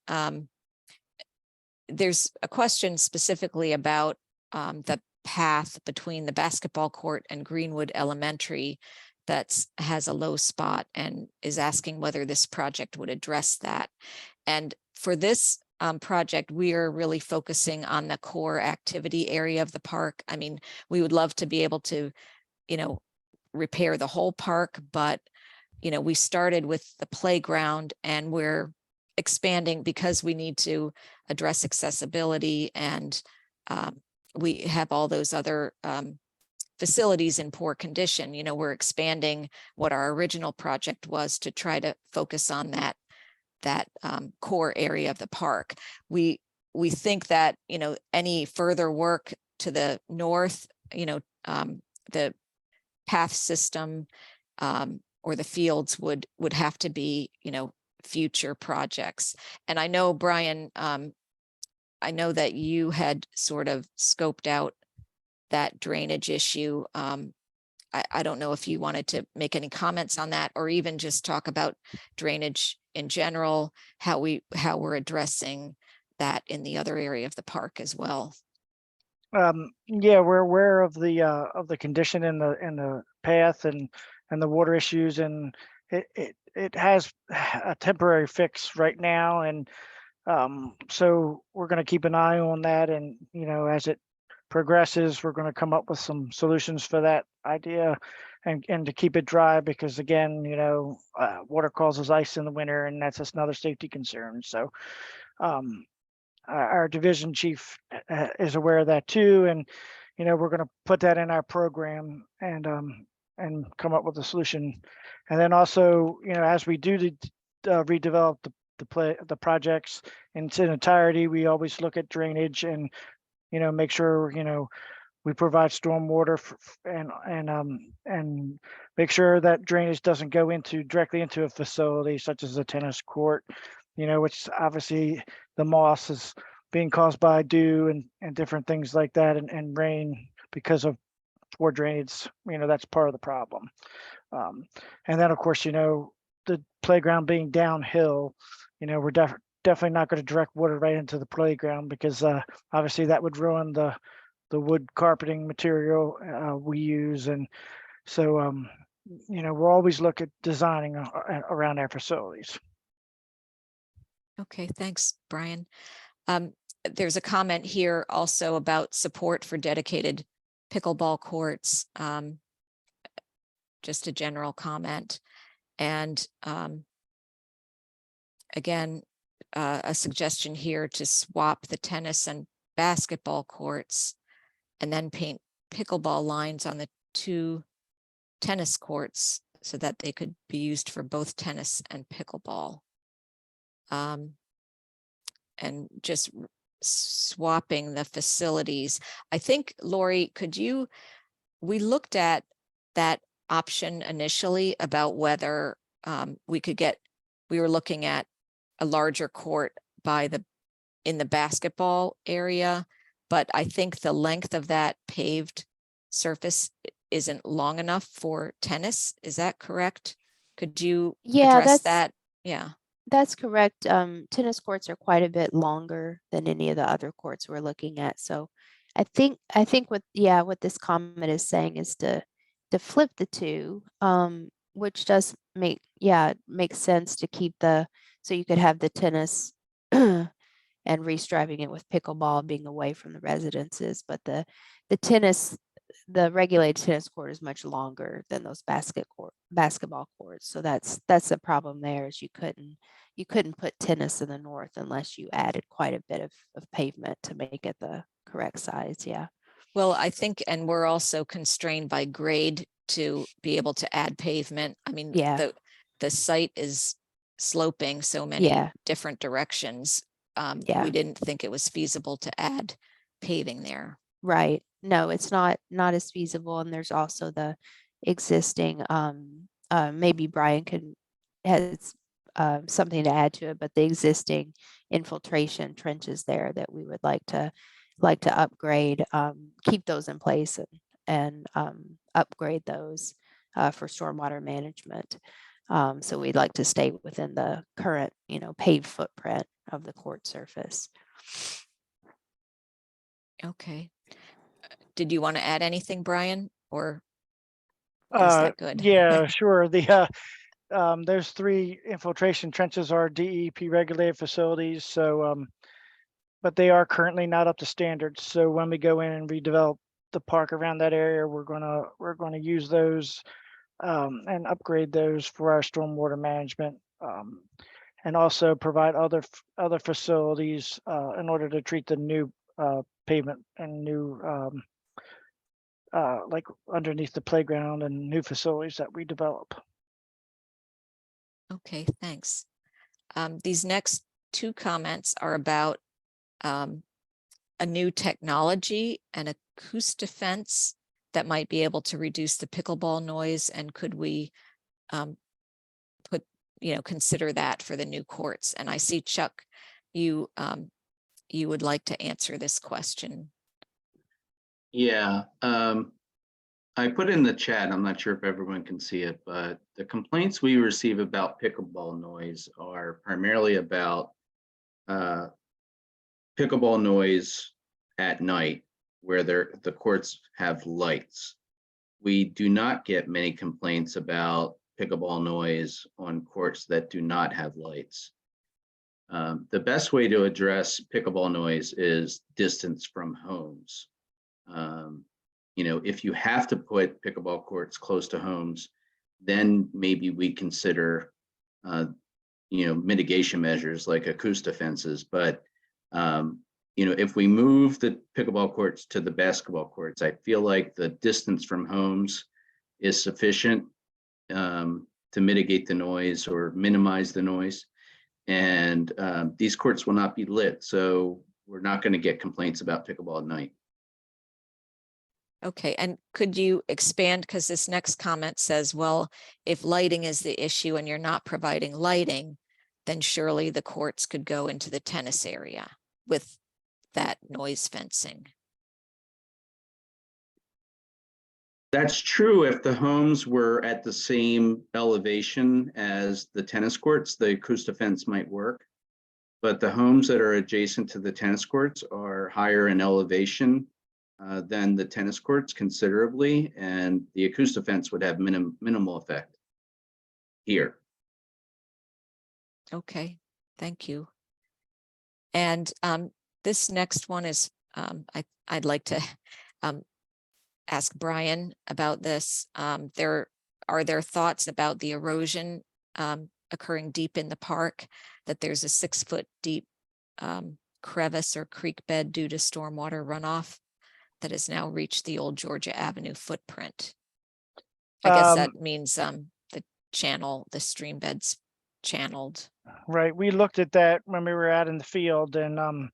there's a question specifically about the path between the basketball court and Greenwood Elementary that has a low spot, and is asking whether this project would address that. And for this project, we are really focusing on the core activity area of the park. I mean, we would love to be able to, repair the whole park, but we started with the playground, and we're expanding because we need to address accessibility, and we have all those other facilities in poor condition. We're expanding what our original project was to try to focus on that core area of the park. We think that any further work to the north, the path system or the fields would have to be, future projects. And I know, Brian, I know that you had sort of scoped out that drainage issue. I don't know if you wanted to make any comments on that, or even just talk about drainage in general, how we're addressing that in the other area of the park as well. Yeah, we're aware of the condition in the path and the water issues, and it has a temporary fix right now, and so we're going to keep an eye on that, and as it progresses, we're going to come up with some solutions for that idea, and to keep it dry, because again, water causes ice in the winter, and that's just another safety concern. So our division chief is aware of that too, and we're going to put that in our program and come up with a solution. And then also, as we do redevelop the projects in its entirety, we always look at drainage and make sure we provide stormwater and make sure that drainage doesn't go directly into a facility such as a tennis court, which obviously the moss is being caused by dew and different things like that, and rain because of poor drainage. That's part of the problem. And then of course, the playground being downhill, we're definitely not going to direct water right into the playground, because obviously that would ruin the wood carpeting material we use. And so we'll always look at designing around our facilities. Okay, thanks, Brian. There's a comment here also about support for dedicated pickleball courts. Just a general comment. And again, a suggestion here to swap the tennis and basketball courts and then paint pickleball lines on the 2 tennis courts so that they could be used for both tennis and pickleball. And just swapping the facilities. I think, Lori, we looked at that option initially about whether we were looking at a larger court in the basketball area, but I think the length of that paved surface isn't long enough for tennis. Is that correct? Could you address that? Yeah. That's correct. Tennis courts are quite a bit longer than any of the other courts we're looking at. So I think what this comment is saying is to flip the 2, which does make sense to keep so you could have the tennis and restriping it with pickleball being away from the residences, but the regulated tennis court is much longer than those basketball courts. So that's the problem there, is you couldn't put tennis in the north unless you added quite a bit of pavement to make it the correct size. Yeah. Well, I think, and we're also constrained by grade to be able to add pavement. I mean, the site is sloping so many different directions. We didn't think it was feasible to add paving there. Right. No, it's not as feasible. And there's also the existing, maybe Brian has something to add to it, but the existing infiltration trenches there that we would like to upgrade, keep those in place and upgrade those for stormwater management. So we'd like to stay within the current, paved footprint of the court surface. Okay. Did you want to add anything, Brian, or is that good? Yeah, sure. Those 3 infiltration trenches are DEP regulated facilities. So, but they are currently not up to standards. So when we go in and redevelop the park around that area, we're gonna use those and upgrade those for our stormwater management, and also provide other facilities in order to treat the new pavement and new like underneath the playground and new facilities that we develop. Okay, thanks. These next 2 comments are about a new technology, an acoustic fence that might be able to reduce the pickleball noise? And could we consider that for the new courts? And I see, Chuck, you would like to answer this question. Yeah, I put in the chat, I'm not sure if everyone can see it, but the complaints we receive about pickleball noise are primarily about pickleball noise at night where the courts have lights. We do not get many complaints about pickleball noise on courts that do not have lights. The best way to address pickleball noise is distance from homes. If you have to put pickleball courts close to homes, then maybe we consider, mitigation measures like acoustic fences. But, if we move the pickleball courts to the basketball courts, I feel like the distance from homes is sufficient to mitigate the noise or minimize the noise. And these courts will not be lit, so we're not going to get complaints about pickleball at night. Okay, and could you expand, because this next comment says, well, if lighting is the issue and you're not providing lighting, then surely the courts could go into the tennis area with that noise fencing. That's true if the homes were at the same elevation as the tennis courts, the acoustic fence might work. But the homes that are adjacent to the tennis courts are higher in elevation than the tennis courts considerably, and the acoustic fence would have minimal effect here. Okay, thank you. And this next one is, I'd like to ask Brian about this. Are there thoughts about the erosion occurring deep in the park, that there's a 6-foot deep crevice or creek bed due to stormwater runoff that has now reached the old Georgia Avenue footprint? I guess that means the stream bed's channeled. Right, we looked at that when we were out in the field, and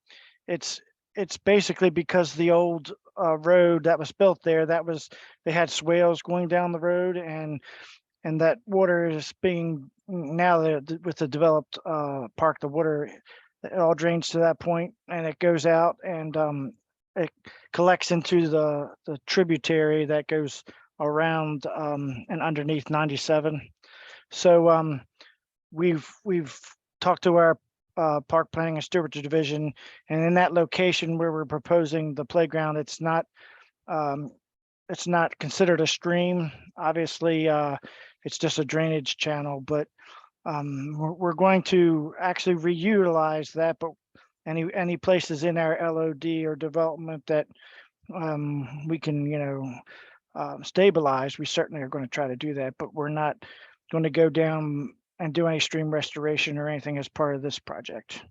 it's basically because the old road that was built there, they had swales going down the road, and that water is being now with the developed park, the water, it all drains to that point and it goes out, and it collects into the tributary that goes around and underneath 97. So we've talked to our park planning and stewardship division, and in that location where we're proposing the playground, it's not considered a stream. Obviously, it's just a drainage channel, but we're going to actually reutilize that. But any places in our LOD or development that we can, stabilize, we certainly are going to try to do that. But we're not going to go down and do any stream restoration or anything as part of this project.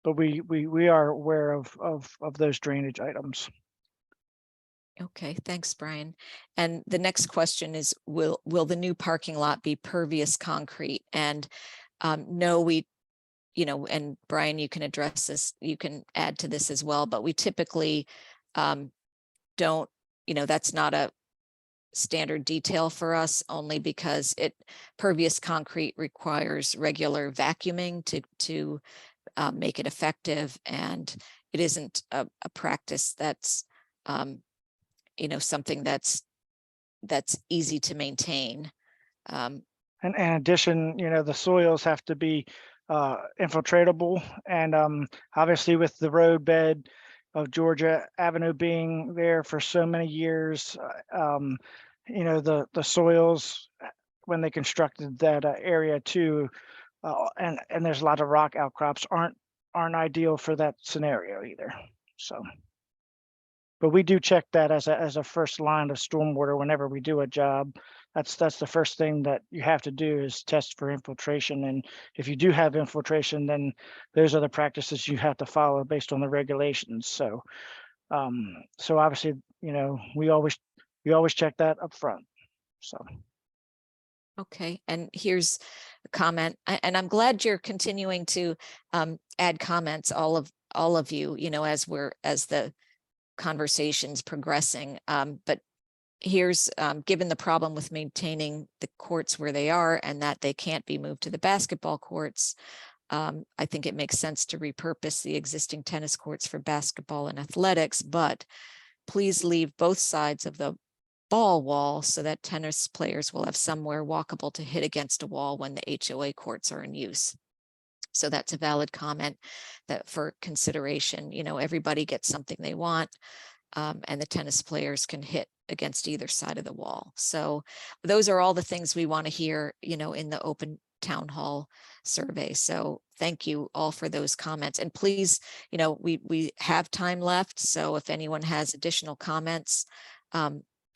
But we are aware of those drainage items. Okay, thanks, Brian. And the next question is, will the new parking lot be pervious concrete? And no, and Brian, you can address this, you can add to this as well, but we typically don't, that's not a standard detail for us, only because pervious concrete requires regular vacuuming to make it effective, and it isn't a practice that's something that's easy to maintain. And in addition, the soils have to be infiltratable, and obviously with the roadbed of Georgia Avenue being there for so many years, the soils, when they constructed that area too, and there's a lot of rock outcrops, aren't ideal for that scenario either. So, but we do check that as a first line of stormwater whenever we do a job. That's the first thing that you have to do, is test for infiltration. And if you do have infiltration, then those are the practices you have to follow based on the regulations. So, so obviously, we always check that up front. So. Okay, and here's a comment, and I'm glad you're continuing to add comments, all of you, as the conversation's progressing. But here's, given the problem with maintaining the courts where they are and that they can't be moved to the basketball courts, I think it makes sense to repurpose the existing tennis courts for basketball and athletics, but please leave both sides of the ball wall so that tennis players will have somewhere walkable to hit against a wall when the HOA courts are in use. So that's a valid comment that for consideration, you know, everybody gets something they want, and the tennis players can hit against either side of the wall. So those are all the things we want to hear, you know, in the open town hall survey. So thank you all for those comments. And please, you know, we have time left. So if anyone has additional comments,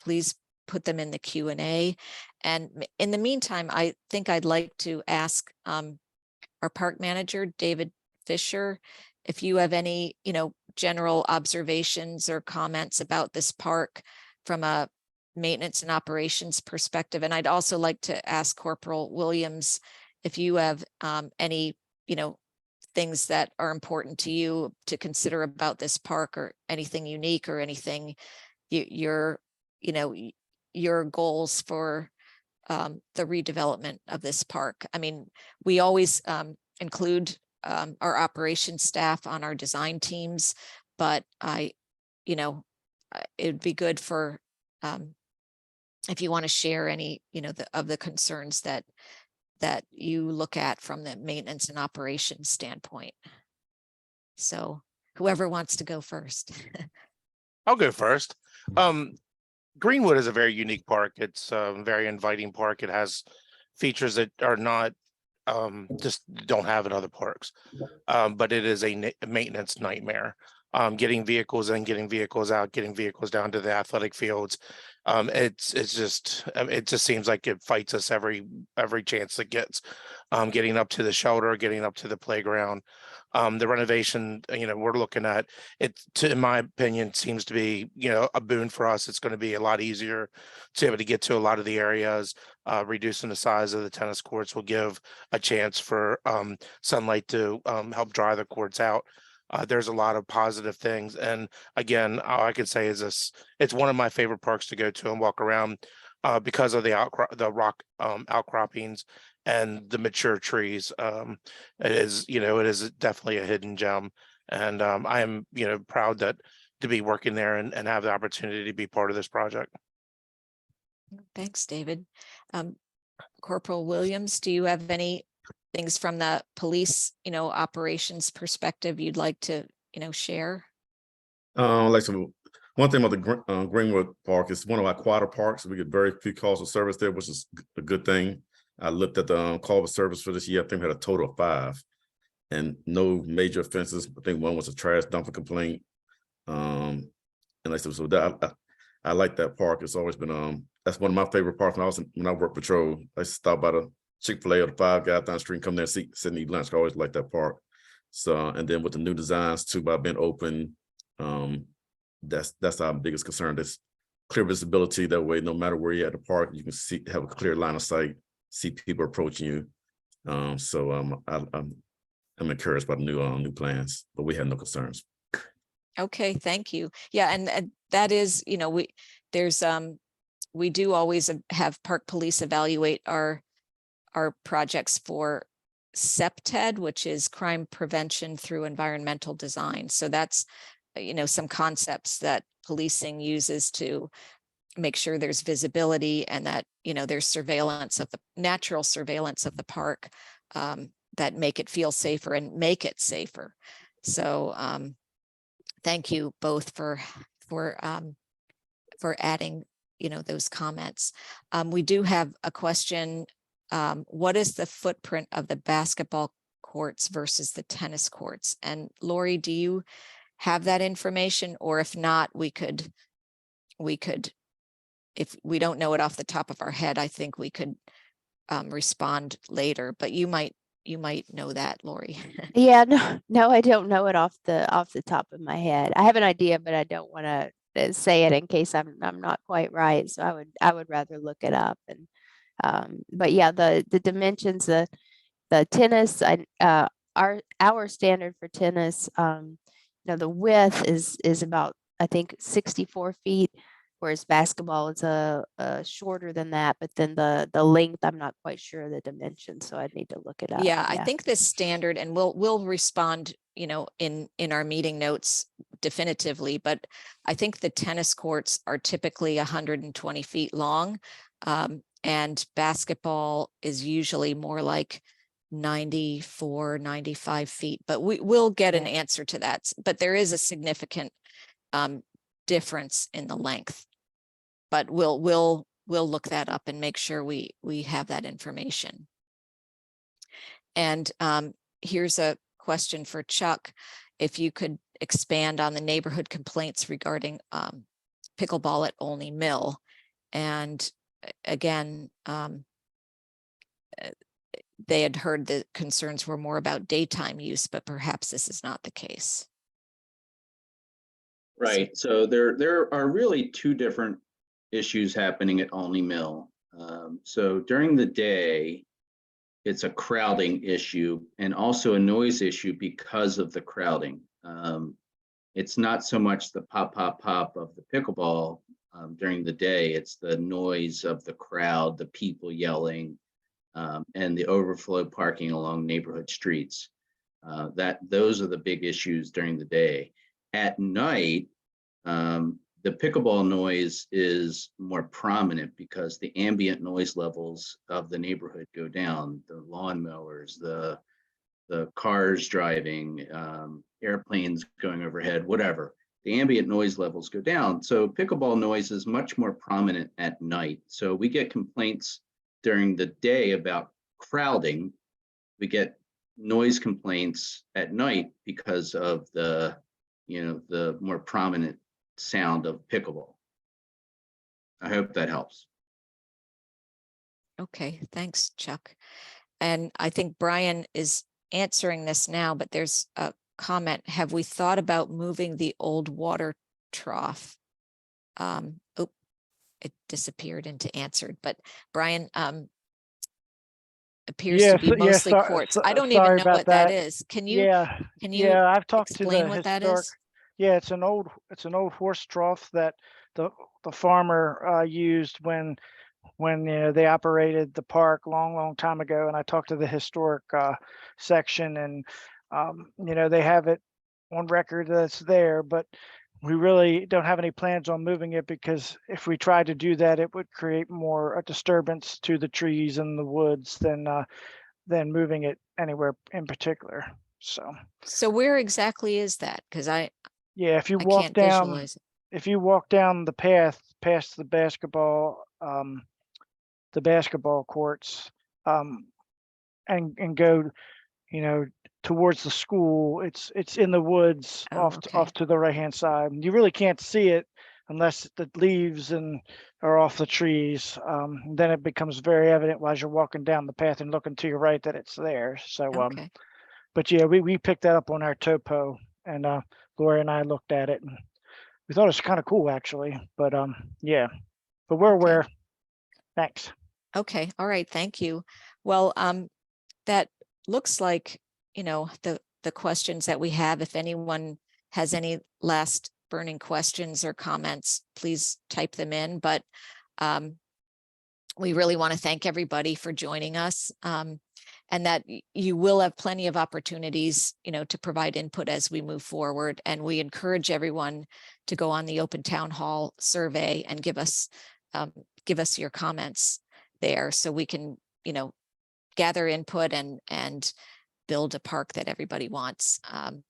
please put them in the Q&A. And in the meantime, I think I'd like to ask our park manager, David Fisher, if you have any, you know, general observations or comments about this park from a maintenance and operations perspective. And I'd also like to ask Corporal Williams if you have any, you know, things that are important to you to consider about this park, or anything unique, or anything your goals for the redevelopment of this park. I mean, we always include our operations staff on our design teams, but it'd be good for if you want to share any, you know, of the concerns that you look at from the maintenance and operations standpoint. So whoever wants to go first. I'll go first. Greenwood is a very unique park. It's a very inviting park. It has features that are not just don't have in other parks, but it is a maintenance nightmare. Getting vehicles in, getting vehicles out, getting vehicles down to the athletic fields. It just seems like it fights us every chance it gets. Getting up to the shelter, getting up to the playground. The renovation, you know, we're looking at it, in my opinion, seems to be, you know, a boon for us. It's going to be a lot easier to be able to get to a lot of the areas. Reducing the size of the tennis courts will give a chance for sunlight to help dry the courts out. There's a lot of positive things. And again, all I can say is this, it's one of my favorite parks to go to and walk around because of the rock outcroppings and the mature trees. It is definitely a hidden gem. And I am, you know, proud to be working there and have the opportunity to be part of this project. Thanks, David. Corporal Williams, do you have any things from the police, you know, operations perspective you'd like to, you know, share? Like one thing about the Greenwood Park is one of our quieter parks. We get very few calls of service there, which is a good thing. I looked at the call of service for this year. I think we had a total of 5 and no major offenses. I think one was a trash dumping complaint. And like I said, so that I like that park. It's always been that's one of my favorite parks. When I worked patrol, I used to stop by the Chick-fil-A or the Five Guys down the street and come there and sit and eat lunch. I always liked that park. So, and then with the new designs too, by being open, that's our biggest concern. That's clear visibility. That way, no matter where you're at the park, you can have a clear line of sight, see people approaching you. I'm encouraged by the new plans, but we have no concerns. Okay, thank you. Yeah, and that is, you know, we do always have park police evaluate our projects for CPTED, which is crime prevention through environmental design. So that's, you know, some concepts that policing uses to make sure there's visibility and that, you know, there's surveillance of the natural surveillance of the park that make it feel safer and make it safer. So thank you both for adding, you know, those comments. We do have a question. What is the footprint of the basketball courts versus the tennis courts? And Lori, do you have that information? Or if not, we could, if we don't know it off the top of our head, I think we could respond later, but you might know that, Lori. Yeah, no, I don't know it off the top of my head. I have an idea, but I don't want to say it in case I'm not quite right. So I would rather look it up. And but yeah, the dimensions, the tennis, our standard for tennis, you know, the width is about, I think, 64 feet, whereas basketball is a shorter than that, but then the length, I'm not quite sure the dimensions, so I'd need to look it up. Yeah, I think the standard, and we'll respond, you know, in our meeting notes definitively, but I think the tennis courts are typically 120 feet long. And basketball is usually more like 94, 95 feet, but we'll get an Yeah. answer to that. But there is a significant difference in the length. But we'll look that up and make sure we have that information. And here's a question for Chuck. If you could expand on the neighborhood complaints regarding pickleball at Olney Mill. And again, they had heard the concerns were more about daytime use, but perhaps this is not the case. Right. So there are really two different issues happening at Olney Mill. So during the day, it's a crowding issue and also a noise issue because of the crowding. It's not so much the pop, pop, pop of the pickleball during the day. It's the noise of the crowd, the people yelling, and the overflow parking along neighborhood streets. Those are the big issues during the day. At night, the pickleball noise is more prominent because the ambient noise levels of the neighborhood go down. The lawnmowers, the cars driving, airplanes going overhead, whatever. The ambient noise levels go down. So pickleball noise is much more prominent at night. So we get complaints during the day about crowding. We get noise complaints at night because of the more prominent sound of pickleball. I hope that helps. Okay, thanks, Chuck. And I think Brian is answering this now, but there's a comment. Have we thought about moving the old water trough? Oh, it disappeared into answered, but Brian, appears to be mostly quartz. I don't even know what that is. Can you I've talked to explain the what that historic. is? Yeah, it's an old horse trough that the farmer used when they operated the park long time ago. And I talked to the historic section, and they have it on record that's there, but we really don't have any plans on moving it, because if we tried to do that, it would create more a disturbance to the trees and the woods than moving it anywhere in particular. So where exactly is that? Because yeah, if you I walk can't down, visualize it. if you walk down the path past the basketball courts, and go, towards the school, it's in the woods Oh, off to the right hand side. You really can't see it unless the leaves are off the trees. Then it becomes very evident as you're walking down the path and looking to your right that it's there. So Okay. but yeah, we picked that up on our topo, and Lori and I looked at it, and we thought it was kind of cool, actually. But yeah, but we're Okay. aware. Thanks. Okay. All right. Thank you. Well, that looks like, the questions that we have. If anyone has any last burning questions or comments, please type them in. But we really want to thank everybody for joining us, and that you will have plenty of opportunities, to provide input as we move forward. And we encourage everyone to go on the Open Town Hall survey and give us your comments there, so we can, gather input and build a park that everybody wants. And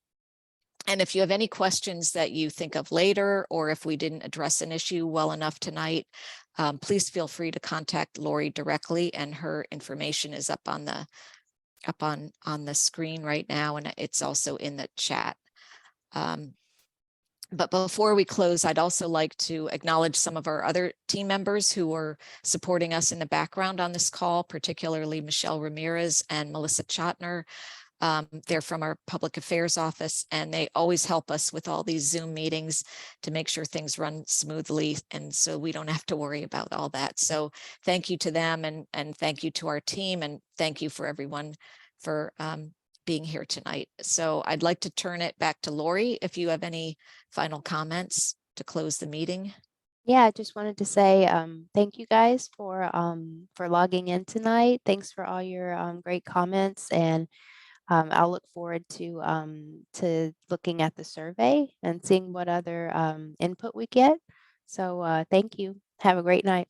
if you have any questions that you think of later, or if we didn't address an issue well enough tonight, please feel free to contact Lori directly, and her information is up on the screen right now, and it's also in the chat. But before we close, I'd also like to acknowledge some of our other team members who are supporting us in the background on this call, particularly Michelle Ramirez and Melissa Chotner. They're from our public affairs office, and they always help us with all these Zoom meetings to make sure things run smoothly, and so we don't have to worry about all that. So thank you to them, and thank you to our team, and thank you for everyone for being here tonight. So I'd like to turn it back to Lori if you have any final comments to close the meeting. Yeah, I just wanted to say thank you guys for logging in tonight. Thanks for all your great comments, and I'll look forward to looking at the survey and seeing what other input we get. So thank you. Have a great night.